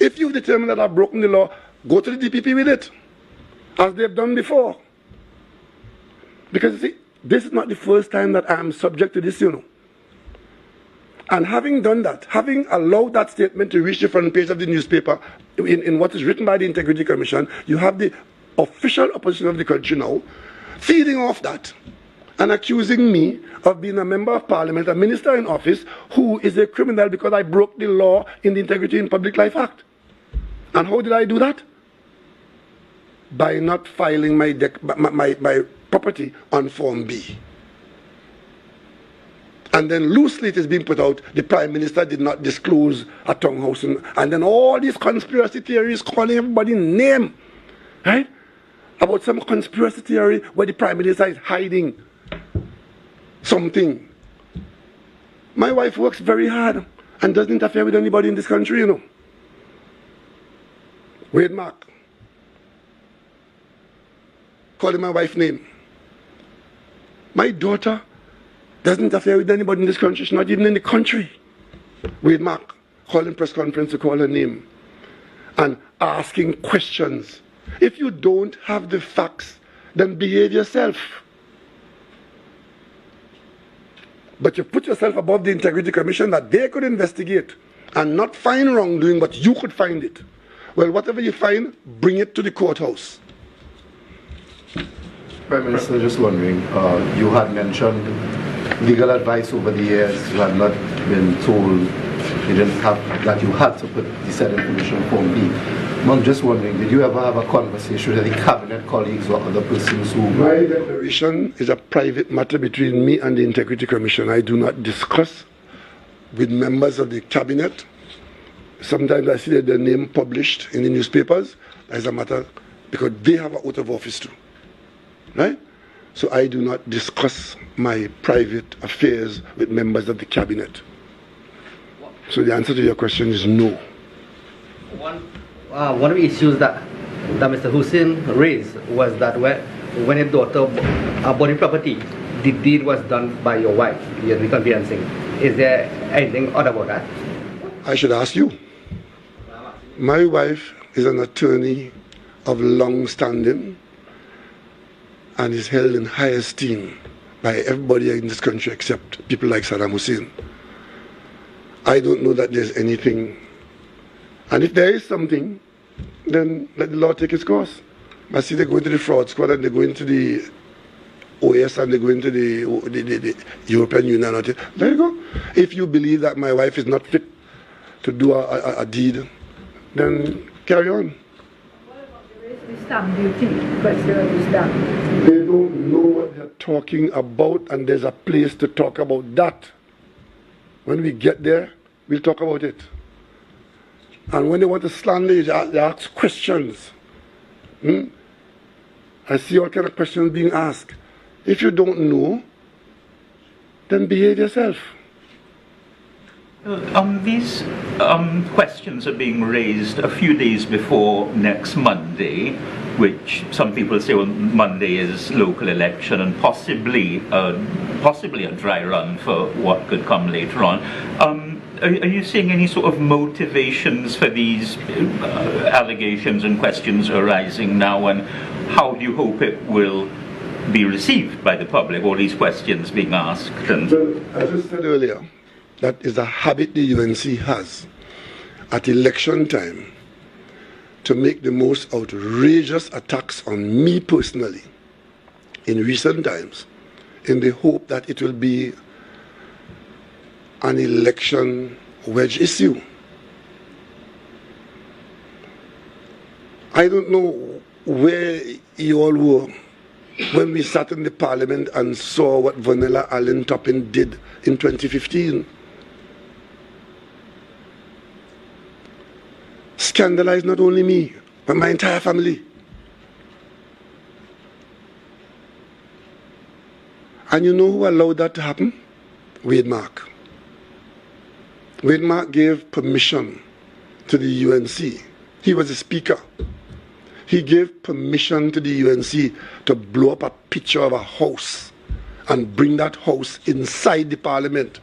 If you've determined that I've broken the law, go to the DPP with it, as they've done before. Because you see, this is not the first time that I am subject to this, you know. And having done that, having allowed that statement to reach the front page of the newspaper in what is written by the Integrity Commission, you have the official opposition of the country now feeding off that and accusing me of being a member of parliament, a minister in office, who is a criminal because I broke the law in the Integrity in Public Life Act. And how did I do that? By not filing my property on Form B. And then loosely it is being put out, the Prime Minister did not disclose a tongue house. And then all these conspiracy theories calling everybody name, right? About some conspiracy theory where the Prime Minister is hiding something. My wife works very hard and doesn't interfere with anybody in this country, you know. Wait, Mark. Calling my wife's name. My daughter doesn't interfere with anybody in this country. She's not even in the country. Wait, Mark. Calling press conference to call her name. And asking questions. If you don't have the facts, then behave yourself. But you put yourself above the Integrity Commission that they could investigate and not find wrongdoing, but you could find it. Well, whatever you find, bring it to the courthouse. Prime Minister, just wondering, you had mentioned legal advice over the years. You had not been told you didn't have, that you had to put the said information on Form B. I'm just wondering, did you ever have a conversation with any cabinet colleagues or other persons who... My declaration is a private matter between me and the Integrity Commission. I do not discuss with members of the cabinet. Sometimes I see their name published in the newspapers. As a matter, because they have an oath of office too. Right? So I do not discuss my private affairs with members of the cabinet. So the answer to your question is no. One of the issues that Mr. Hussein raised was that when your daughter bought the property, the deed was done by your wife, the conveyancing. Is there anything odd about that? I should ask you. My wife is an attorney of long standing and is held in high esteem by everybody in this country except people like Saddam Hussein. I don't know that there's anything. And if there is something, then let the law take its course. I see they go into the fraud squad and they go into the OAS and they go into the European Union. There you go. If you believe that my wife is not fit to do a deed, then carry on. What about the stamp duty? Question of the stamp duty. They don't know what they're talking about, and there's a place to talk about that. When we get there, we'll talk about it. And when they want to slander you, they ask questions. I see all kind of questions being asked. If you don't know, then behave yourself. These questions are being raised a few days before next Monday, which some people say, well, Monday is local election and possibly a dry run for what could come later on. Are you seeing any sort of motivations for these allegations and questions arising now, and how do you hope it will be received by the public, all these questions being asked? And Well, as I said earlier, that is a habit the UNC has at election time to make the most outrageous attacks on me personally in recent times in the hope that it will be an election wedge issue. I don't know where you all were when we sat in the parliament and saw what Vanilla Allen Toppin did in 2015. Scandalized not only me, but my entire family. And you know who allowed that to happen? Wade Mark. Wade Mark gave permission to the UNC. He was the speaker. He gave permission to the UNC to blow up a picture of a house and bring that house inside the parliament.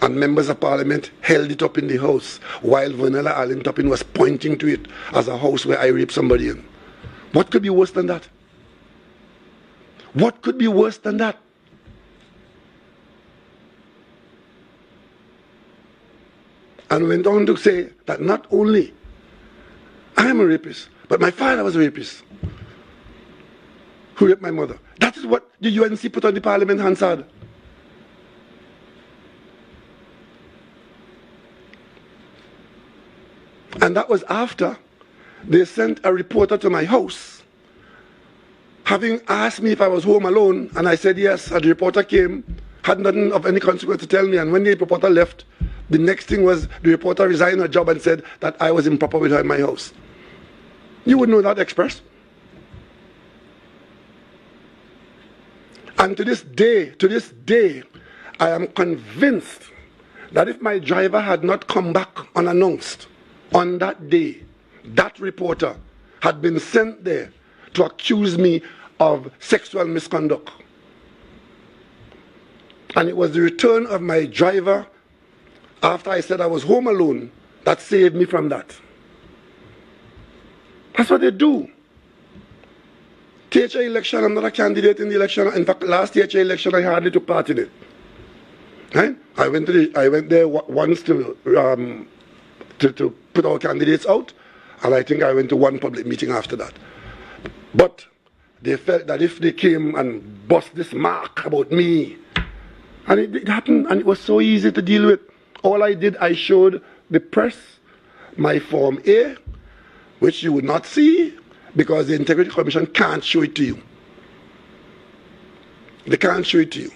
And members of parliament held it up in the house while Vanilla Allen Toppin was pointing to it as a house where I raped somebody in. What could be worse than that? What could be worse than that? And went on to say that not only I am a rapist, but my father was a rapist who raped my mother. That is what the UNC put on the parliament Hansard. And that was after they sent a reporter to my house, having asked me if I was home alone, and I said yes, and the reporter came, had nothing of any consequence to tell me, and when the reporter left, the next thing was the reporter resigned her job and said that I was improper with her in my house. You would know that, Express. And to this day, I am convinced that if my driver had not come back unannounced on that day, that reporter had been sent there to accuse me of sexual misconduct. And it was the return of my driver after I said I was home alone that saved me from that. That's what they do. THA election, I'm not a candidate in the election. In fact, last THA election, I hardly took part in it. Right? I went there once to put our candidates out, and I think I went to one public meeting after that. But they felt that if they came and bust this mark about me, and it happened, and it was so easy to deal with. All I did, I showed the press my Form A, which you would not see because the Integrity Commission can't show it to you. They can't show it to you.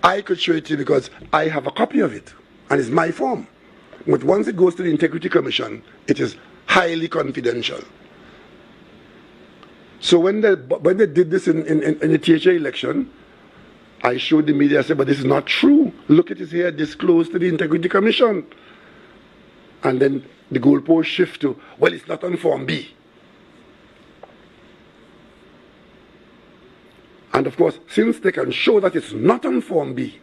I could show it to you because I have a copy of it, and it's my form. But once it goes to the Integrity Commission, it is highly confidential. So when they did this in the THA election, I showed the media, I said, but this is not true. Look at it here, disclosed to the Integrity Commission. And then the goalpost shift to, well, it's not on Form B. And of course, since they can show that it's not on Form B,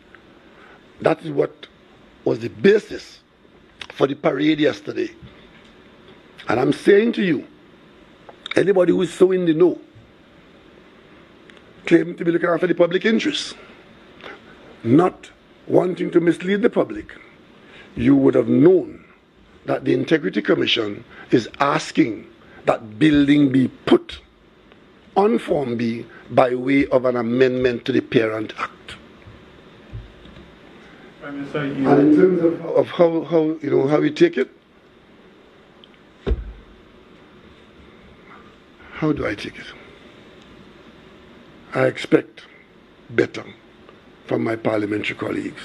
that is what was the basis for the parade yesterday. And I'm saying to you, anybody who is so in the know, claiming to be looking after the public interest, not wanting to mislead the public, you would have known that the Integrity Commission is asking that building be put on Form B by way of an amendment to the Parent Act. And in terms of how we take it, how do I take it? I expect better from my parliamentary colleagues.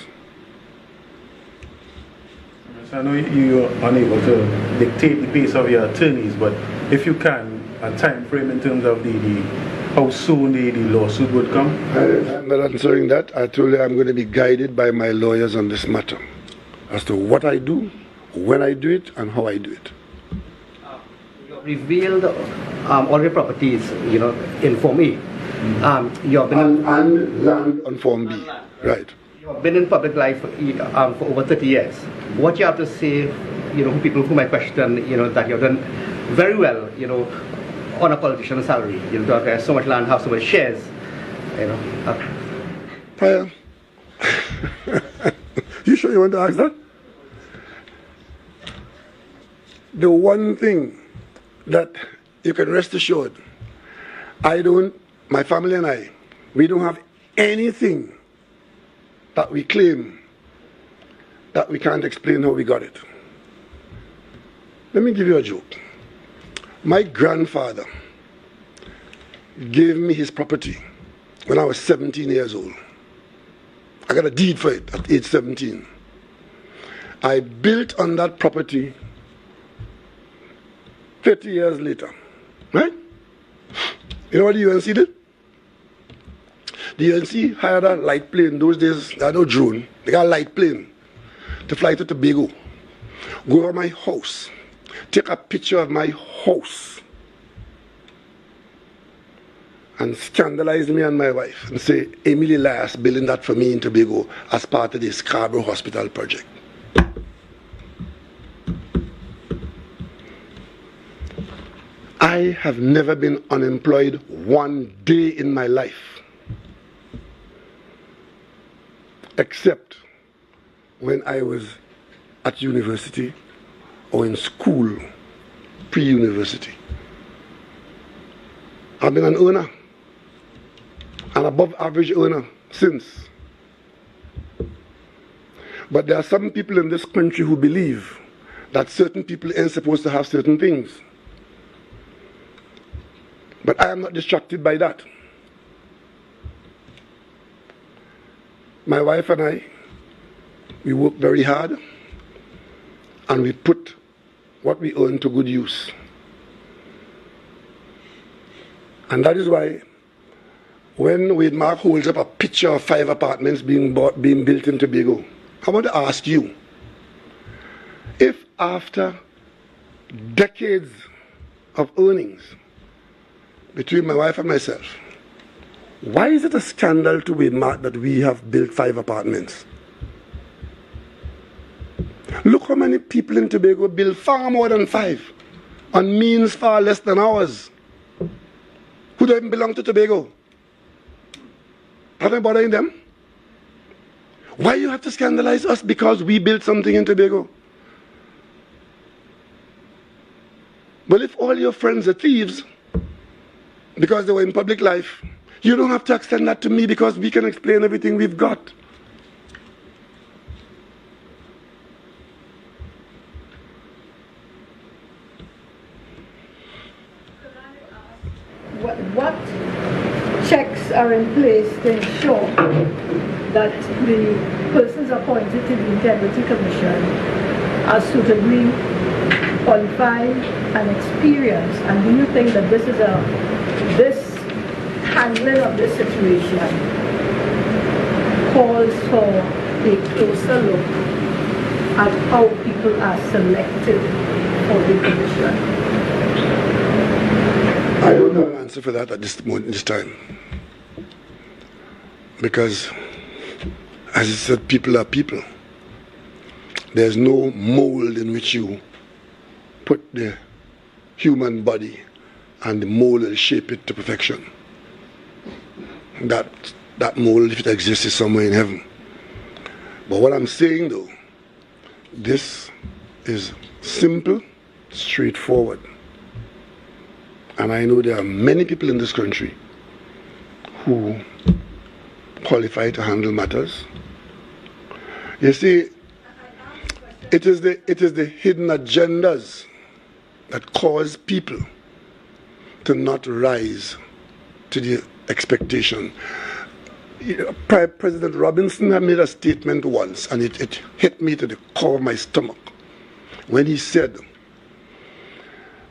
I know you're unable to dictate the pace of your attorneys, but if you can, a time frame in terms of how soon the lawsuit would come? I'm not answering that. I told you I'm going to be guided by my lawyers on this matter as to what I do, when I do it, and how I do it. You revealed all your properties, in Form A. You have been and land on Form B, right? You have been in public life for over 30 years. What you have to say, people who might question, that you've done very well, on a politician's salary. You don't have so much land, have so much shares, Paya, you sure you want to ask that? The one thing that you can rest assured, my family and I, we don't have anything that we claim that we can't explain how we got it. Let me give you a joke. My grandfather gave me his property when I was 17 years old. I got a deed for it at age 17. I built on that property 30 years later, right? You know what the UNC did? The UNC hired a light plane. Those days, there had no drone. They got a light plane to fly to Tobago. Go over my house. Take a picture of my house. And scandalize me and my wife. And say, Emily Elias building that for me in Tobago as part of the Scarborough Hospital project. I have never been unemployed one day in my life, except when I was at university or in school, pre-university. I've been an earner, an above average earner since. But there are some people in this country who believe that certain people ain't supposed to have certain things. But I am not distracted by that. My wife and I, we work very hard and we put what we earn to good use. And that is why when Wade Mark holds up a picture of 5 apartments being built in Tobago, I want to ask you, if after decades of earnings, between my wife and myself, why is it a scandal to Wade Mark that we have built 5 apartments? Look how many people in Tobago build far more than 5 on means far less than ours, who don't even belong to Tobago. Have I bothering them? Why you have to scandalize us because we built something in Tobago? Well, if all your friends are thieves, because they were in public life, you don't have to extend that to me because we can explain everything we've got. What checks are in place to ensure that the persons appointed to the Integrity Commission are suitably qualified and experienced? And do you think that this handling of this situation calls for a closer look at how people are selected for the commission? I don't have an answer for that at this moment, this time. Because, as I said, people are people. There's no mold in which you put the human body and the mold will shape it to perfection. That mold, if it exists, is somewhere in heaven. But what I'm saying though, this is simple, straightforward. And I know there are many people in this country who qualify to handle matters. You see, it is the hidden agendas that cause people to not rise to the expectation. President Robinson had made a statement once, and it hit me to the core of my stomach, when he said,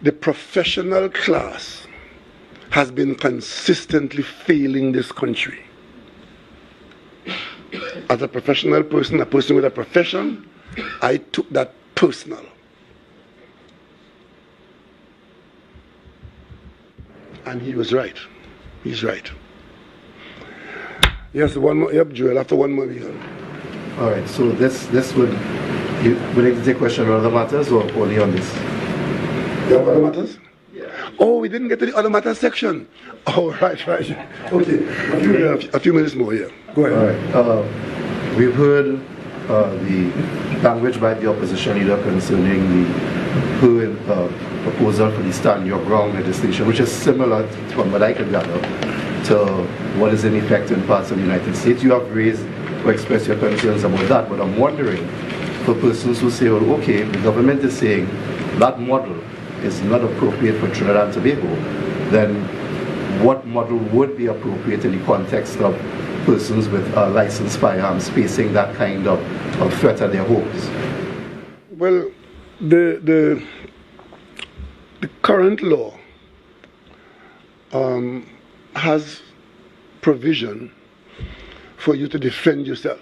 the professional class has been consistently failing this country. As a professional person, a person with a profession, I took that personal. And he was right. He's right. Yes, one more. Yep, Joel, after one more. All right, so this would you like to take question on other matters or only on this? The other matters? Yeah. Oh, we didn't get to the other matters section. Oh, right. Okay, a few minutes more here. Go ahead. All right. We've heard the language by the opposition leader concerning the proposal for the Stand Your Ground legislation, which is similar, from what I can gather, to what is in effect in parts of the United States. You have raised or expressed your concerns about that, but I'm wondering, for persons who say, well, okay, the government is saying that model is not appropriate for Trinidad and Tobago, then what model would be appropriate in the context of persons with licensed firearms facing that kind of threat at their homes? Well, the current law has provision for you to defend yourself.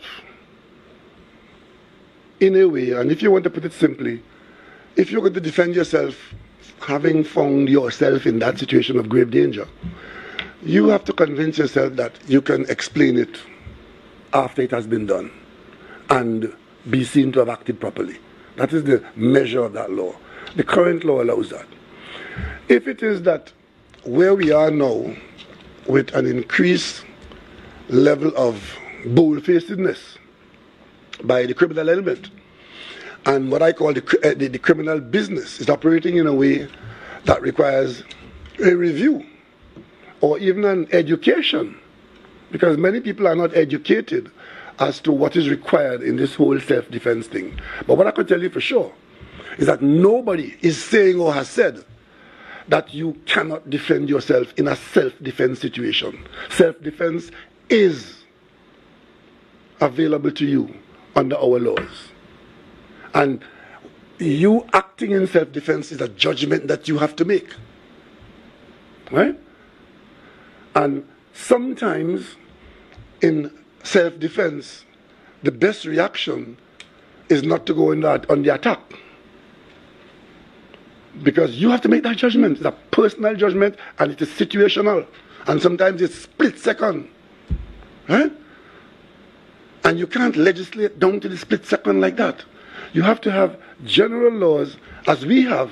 In a way, and if you want to put it simply, if you're going to defend yourself, having found yourself in that situation of grave danger, you have to convince yourself that you can explain it after it has been done and be seen to have acted properly. That is the measure of that law. The current law allows that. If it is that where we are now, with an increased level of bold-facedness by the criminal element, and what I call the criminal business is operating in a way that requires a review or even an education, because many people are not educated as to what is required in this whole self-defense thing. But what I can tell you for sure is that nobody is saying or has said that you cannot defend yourself in a self-defense situation. Self-defense is available to you under our laws. And you acting in self-defense is a judgment that you have to make. Right? And sometimes in self-defense, the best reaction is not to go on the attack. Because you have to make that judgment. It's a personal judgment and it is situational. And sometimes it's split second. Right? And you can't legislate down to the split second like that. You have to have general laws as we have.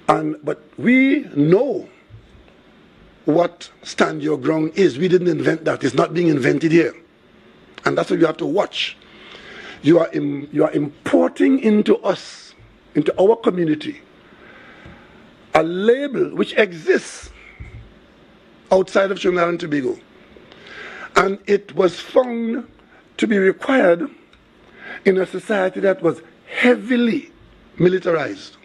But we know what stand your ground is. We didn't invent that. It's not being invented here. And that's what you have to watch. You are importing into us, into our community, a label which exists outside of Trinidad and Tobago. And it was found to be required in a society that was heavily militarized.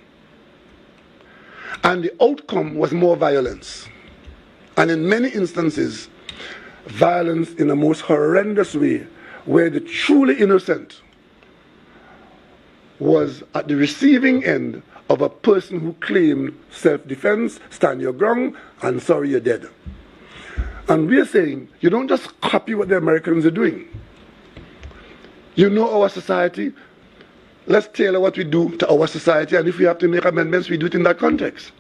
And the outcome was more violence. And in many instances, violence in a most horrendous way, where the truly innocent was at the receiving end of a person who claimed self-defense, stand your ground, and sorry you're dead. And we're saying, you don't just copy what the Americans are doing. You know our society, let's tailor what we do to our society, and if we have to make amendments, we do it in that context.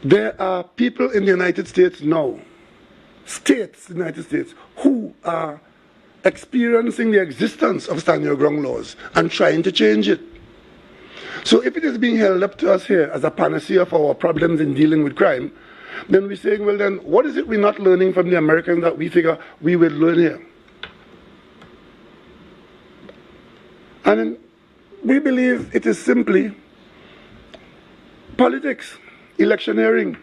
There are people in the United States now, states in the United States, who are experiencing the existence of stand your ground laws and trying to change it. So if it is being held up to us here as a panacea for our problems in dealing with crime, then we're saying, well then, what is it we're not learning from the Americans that we figure we will learn here? And we believe it is simply politics, electioneering,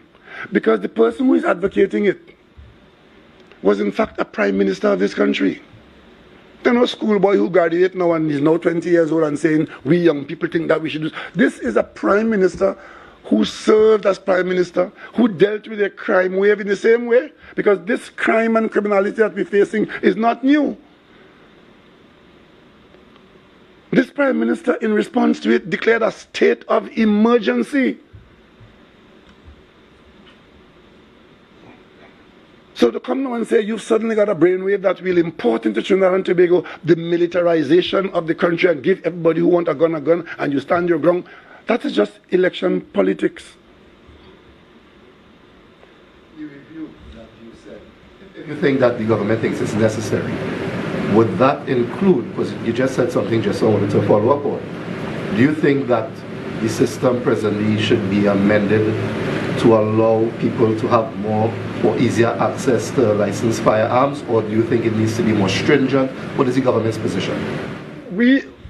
because the person who is advocating it was in fact a prime minister of this country. There's no schoolboy who graduated now and is now 20 years old and saying, we young people think that we should do. This is a prime minister who served as prime minister, who dealt with a crime wave in the same way, because this crime and criminality that we're facing is not new. This prime minister, in response to it, declared a state of emergency. So to come now and say you've suddenly got a brainwave that will import into Trinidad and Tobago the militarization of the country and give everybody who wants a gun, and you stand your ground, that is just election politics. The review that you said, if you think that the government thinks it's necessary, would that include, because you just said something just I wanted to follow up on, do you think that the system presently should be amended to allow people to have more or easier access to licensed firearms, or do you think it needs to be more stringent? What is the government's position?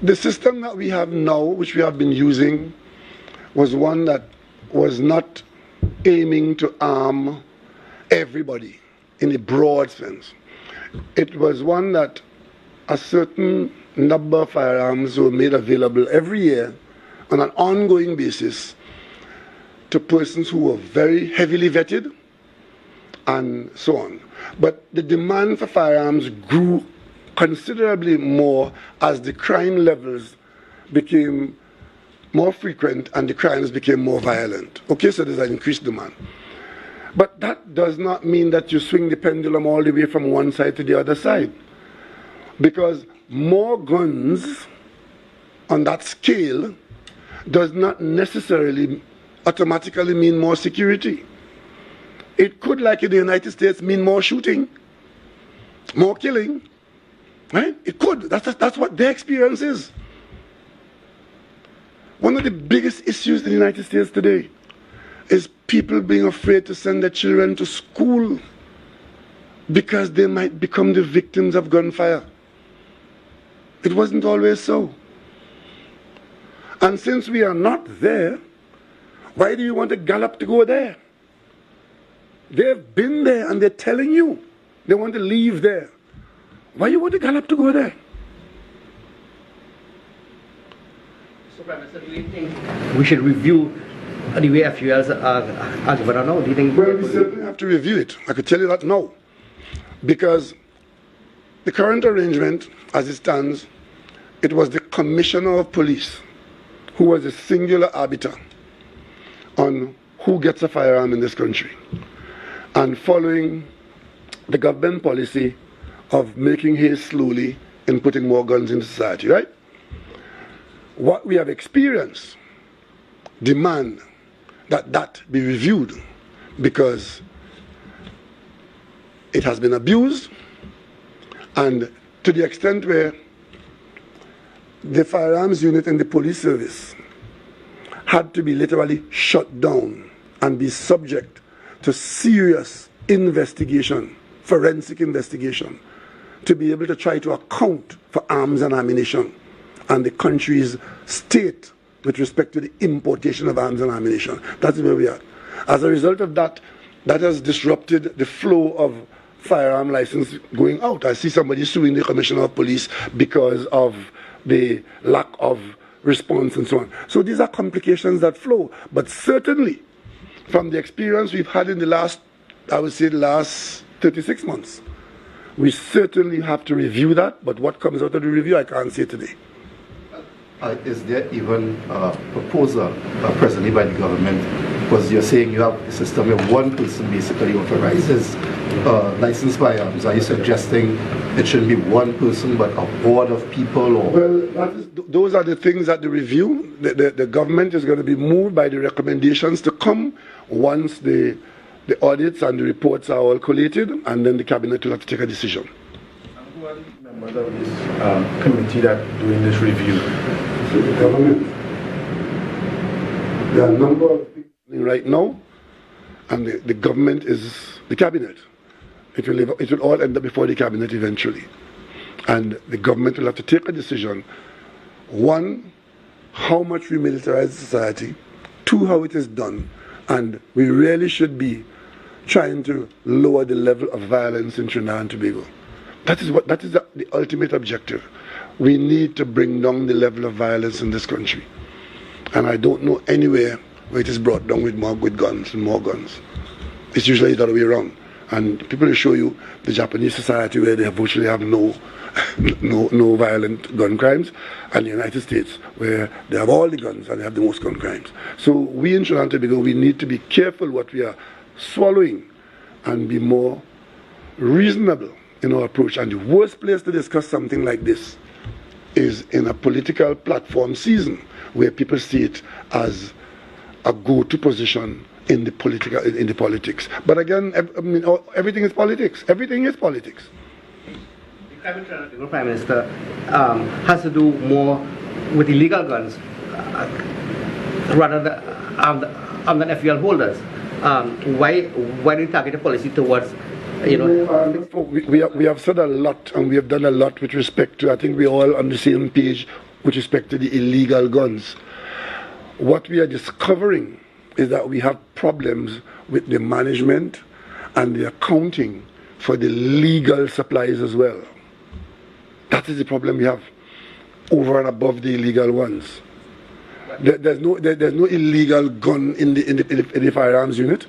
The system that we have now, which we have been using, was one that was not aiming to arm everybody in a broad sense. It was one that a certain number of firearms were made available every year on an ongoing basis to persons who were very heavily vetted and so on. But the demand for firearms grew considerably more as the crime levels became more frequent and the crimes became more violent. Okay, so there's an increased demand. But that does not mean that you swing the pendulum all the way from one side to the other side. Because more guns on that scale does not necessarily automatically mean more security. It could, like in the United States, mean more shooting, more killing, right? It could. That's what their experience is. One of the biggest issues in the United States today is people being afraid to send their children to school because they might become the victims of gunfire. It wasn't always so. And since we are not there, why do you want the Gallup to go there? They've been there and they're telling you they want to leave there. Why do you want the Gallup to go there? So, Prime Minister, do you think we should review the way FULs are given or no? Do you think? Well, we certainly have to review it. I could tell you that now. Because the current arrangement, as it stands, it was the Commissioner of Police who was a singular arbiter on who gets a firearm in this country. And following the government policy of making haste slowly in putting more guns in society, right? What we have experienced demand that be reviewed because it has been abused, and to the extent where the firearms unit in the police service had to be literally shut down and be subject to serious investigation, forensic investigation, to be able to try to account for arms and ammunition and the country's state with respect to the importation of arms and ammunition. That's where we are. As a result of that, that has disrupted the flow of firearm license going out. I see somebody suing the Commissioner of Police because of the lack of response and so on. So these are complications that flow. But certainly, from the experience we've had in the last, I would say the last 36 months, we certainly have to review that. But what comes out of the review, I can't say today. Is there even a proposal presently by the government? Because you're saying you have a system where one person basically authorizes licensed firearms. Are you suggesting it shouldn't be one person but a board of people? Or? Well, those are the things that the review, the government is going to be moved by the recommendations to come once the audits and the reports are all collated, and then the cabinet will have to take a decision. And who are the members of this committee that doing this review? So the government. There are a number of people right now, and the government is the cabinet. It will all end up before the cabinet eventually. And the government will have to take a decision. One, how much we militarize society. Two, how it is done. And we really should be trying to lower the level of violence in Trinidad and Tobago. That is the ultimate objective. We need to bring down the level of violence in this country. And I don't know anywhere where it is brought down with guns and more guns. It's usually the other way around. And people will show you the Japanese society where they virtually have no violent gun crimes, and the United States where they have all the guns and they have the most gun crimes. So we in Trinidad and Tobago, we need to be careful what we are swallowing and be more reasonable in our approach. And the worst place to discuss something like this is in a political platform season where people see it as a go-to position in the politics. But again, I mean, everything is politics. Everything is politics. The Prime Minister has to do more with illegal guns rather than FUL holders. Why do you target a policy towards, We have said a lot and we have done a lot with respect to, I think we're all on the same page with respect to the illegal guns. What we are discovering is that we have problems with the management and the accounting for the legal supplies as well. That is the problem we have over and above the illegal ones. There's no illegal gun in the firearms unit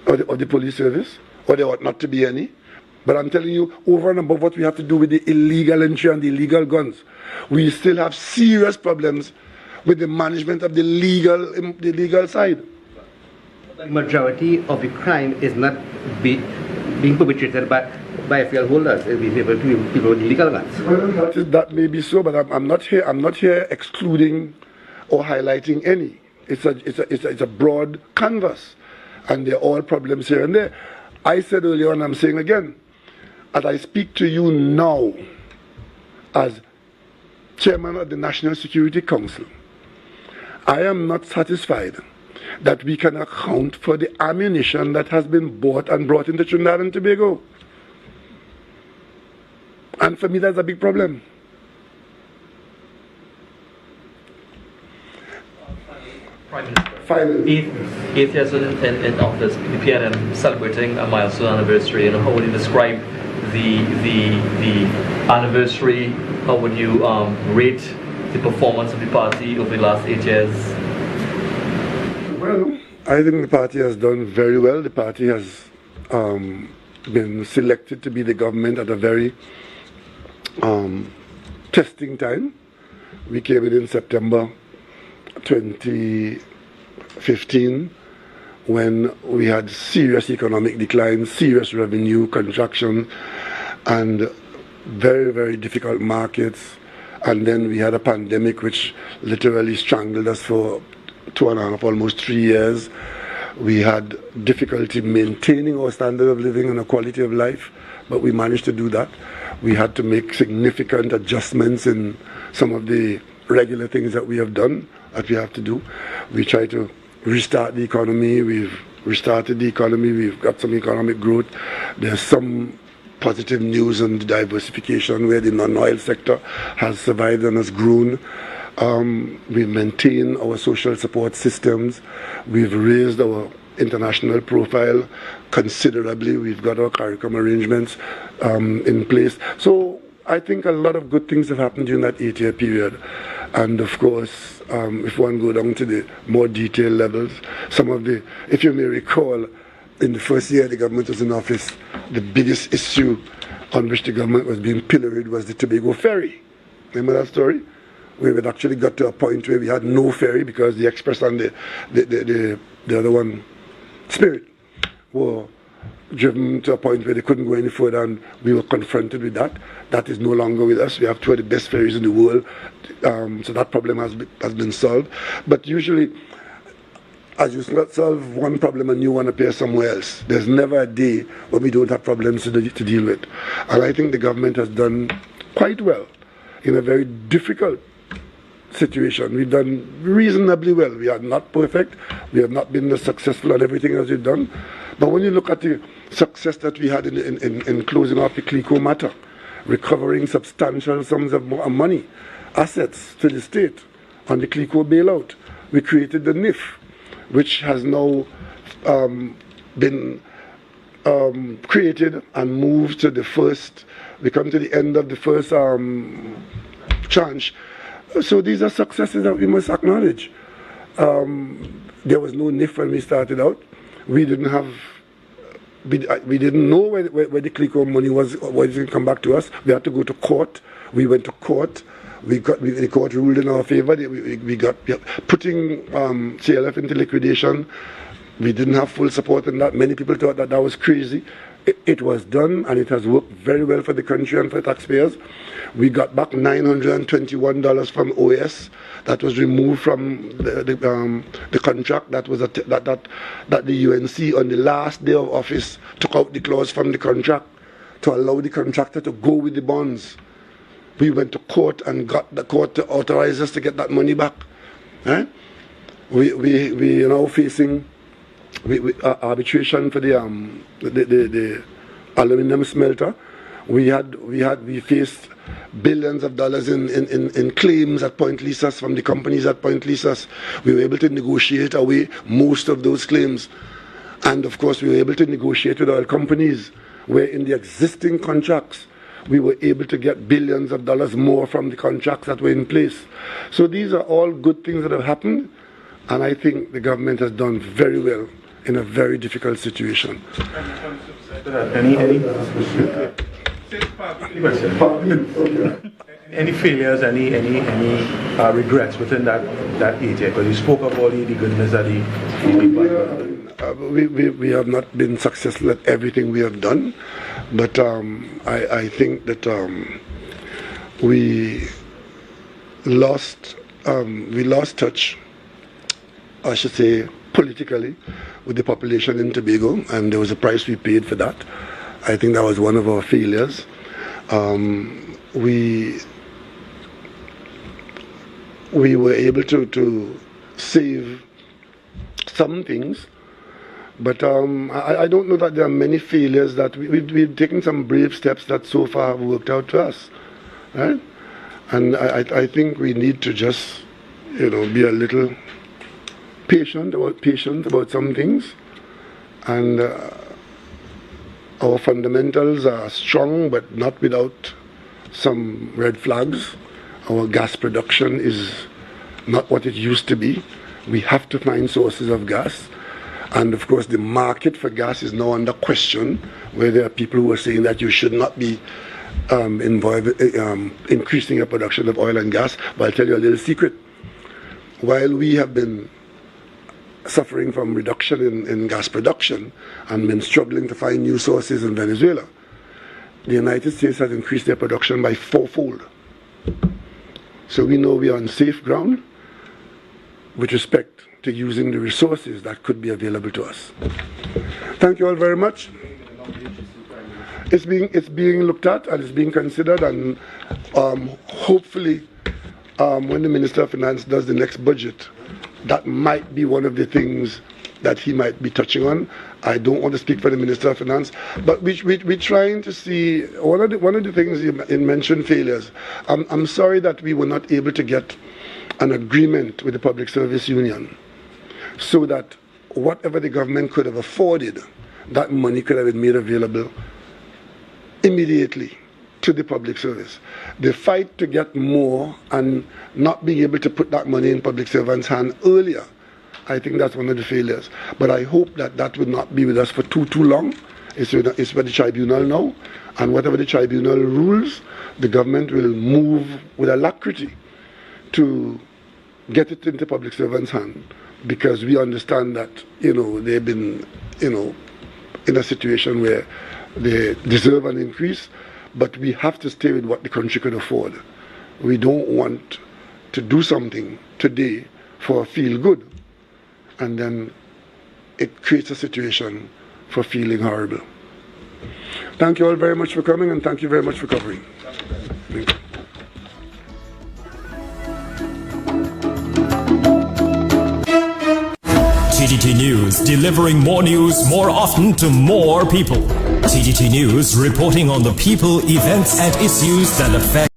or the police service, or there ought not to be any. But I'm telling you, over and above what we have to do with the illegal entry and the illegal guns, we still have serious problems with the management of the legal side. The majority of the crime is not being perpetrated by FL holders. It will be people with illegal guns. Well, that may be so, but I'm not here excluding or highlighting any. It's a broad canvas, and there are all problems here and there. I said earlier, and I'm saying again, as I speak to you now, as chairman of the National Security Council, I am not satisfied that we can account for the ammunition that has been bought and brought into Trinidad and Tobago. And for me, that's a big problem. Prime Minister. Finally. 8 years in office, the PNM celebrating a milestone anniversary. How would you describe the anniversary? How would you rate the performance of the party over the last 8 years? Well, I think the party has done very well. The party has been selected to be the government at a very testing time. We came in September 2015 when we had serious economic decline, serious revenue contraction, and very, very difficult markets. And then we had a pandemic which literally strangled us for 2.5, almost 3 years. We had difficulty maintaining our standard of living and our quality of life, but we managed to do that. We had to make significant adjustments in some of the regular things that we have done, that we have to do. We try to restart the economy. We've restarted the economy. We've got some economic growth. There's some positive news on the diversification where the non-oil sector has survived and has grown. We've maintained our social support systems. We've raised our international profile considerably. We've got our curriculum arrangements in place. So I think a lot of good things have happened during that 8-year period. And of course, if one go down to the more detailed levels, some of the, if you may recall, in the first year the government was in office, the biggest issue on which the government was being pilloried was the Tobago ferry. Remember that story? We had actually got to a point where we had no ferry because the Express and the other one, Spirit, were driven to a point where they couldn't go any further, and we were confronted with that. That is no longer with us. We have 2 of the best ferries in the world, so that problem has been solved. But usually, as you solve one problem, a new one appears somewhere else. There's never a day when we don't have problems to deal with. And I think the government has done quite well in a very difficult situation. We've done reasonably well. We are not perfect. We have not been as successful at everything as we've done. But when you look at the success that we had in closing off the CLICO matter, recovering substantial sums of money, assets to the state on the CLICO bailout, we created the NIF, which has now been created and moved to the first, we come to the end of the first tranche. So these are successes that we must acknowledge. There was no NIF when we started out. We didn't have, we didn't know where the CLICO money was going to come back to us. We had to go to court. We went to court. The court ruled in our favor. We got putting CLF into liquidation. We didn't have full support in that. Many people thought that was crazy. It was done, and it has worked very well for the country and for the taxpayers. We got back $921 from OS that was removed from the contract. That was that the UNC on the last day of office took out the clause from the contract to allow the contractor to go with the bonds. We went to court and got the court to authorize us to get that money back. Eh? We are now facing arbitration for the aluminum smelter. We faced billions of dollars in claims at Point Lisas from the companies at Point Lisas. We were able to negotiate away most of those claims. And of course, we were able to negotiate with oil companies where in the existing contracts, we were able to get billions of dollars more from the contracts that were in place. So these are all good things that have happened, and I think the government has done very well in a very difficult situation. Any failures, any regrets within that 8 years? Because you spoke of all the goodness that he we have not been successful at everything we have done, but I think that we lost touch, I should say, politically with the population in Tobago, and there was a price we paid for that. I think that was one of our failures. We were able to save some things, but I don't know that there are many failures that we've taken some brave steps that so far have worked out to us, right? And I think we need to just, be a little patient about some things, and our fundamentals are strong, but not without some red flags. Our gas production is not what it used to be. We have to find sources of gas. And of course, the market for gas is now under question, where there are people who are saying that you should not be increasing your production of oil and gas. But I'll tell you a little secret. While we have been suffering from reduction in gas production and been struggling to find new sources in Venezuela, the United States has increased their production by 4-fold. So we know we are on safe ground with respect to using the resources that could be available to us. Thank you all very much. It's being looked at and it's being considered, and hopefully when the Minister of Finance does the next budget, that might be one of the things that he might be touching on. I don't want to speak for the Minister of Finance, but we're trying to see one of the things you mentioned, failures. I'm sorry that we were not able to get an agreement with the Public Service Union so that whatever the government could have afforded, that money could have been made available immediately to the public service. The fight to get more and not being able to put that money in public servants' hand earlier, I think that's one of the failures. But I hope that that will not be with us for too long. It's with the tribunal now, and whatever the tribunal rules, the government will move with alacrity to get it into public servants' hand, because we understand that they've been in a situation where they deserve an increase, but we have to stay with what the country can afford. We don't want to do something today for a feel good, and then it creates a situation for feeling horrible. Thank you all very much for coming, and thank you very much for covering. Thank you. TGT News, delivering more news more often to more people. TGT News, reporting on the people, events and issues that affect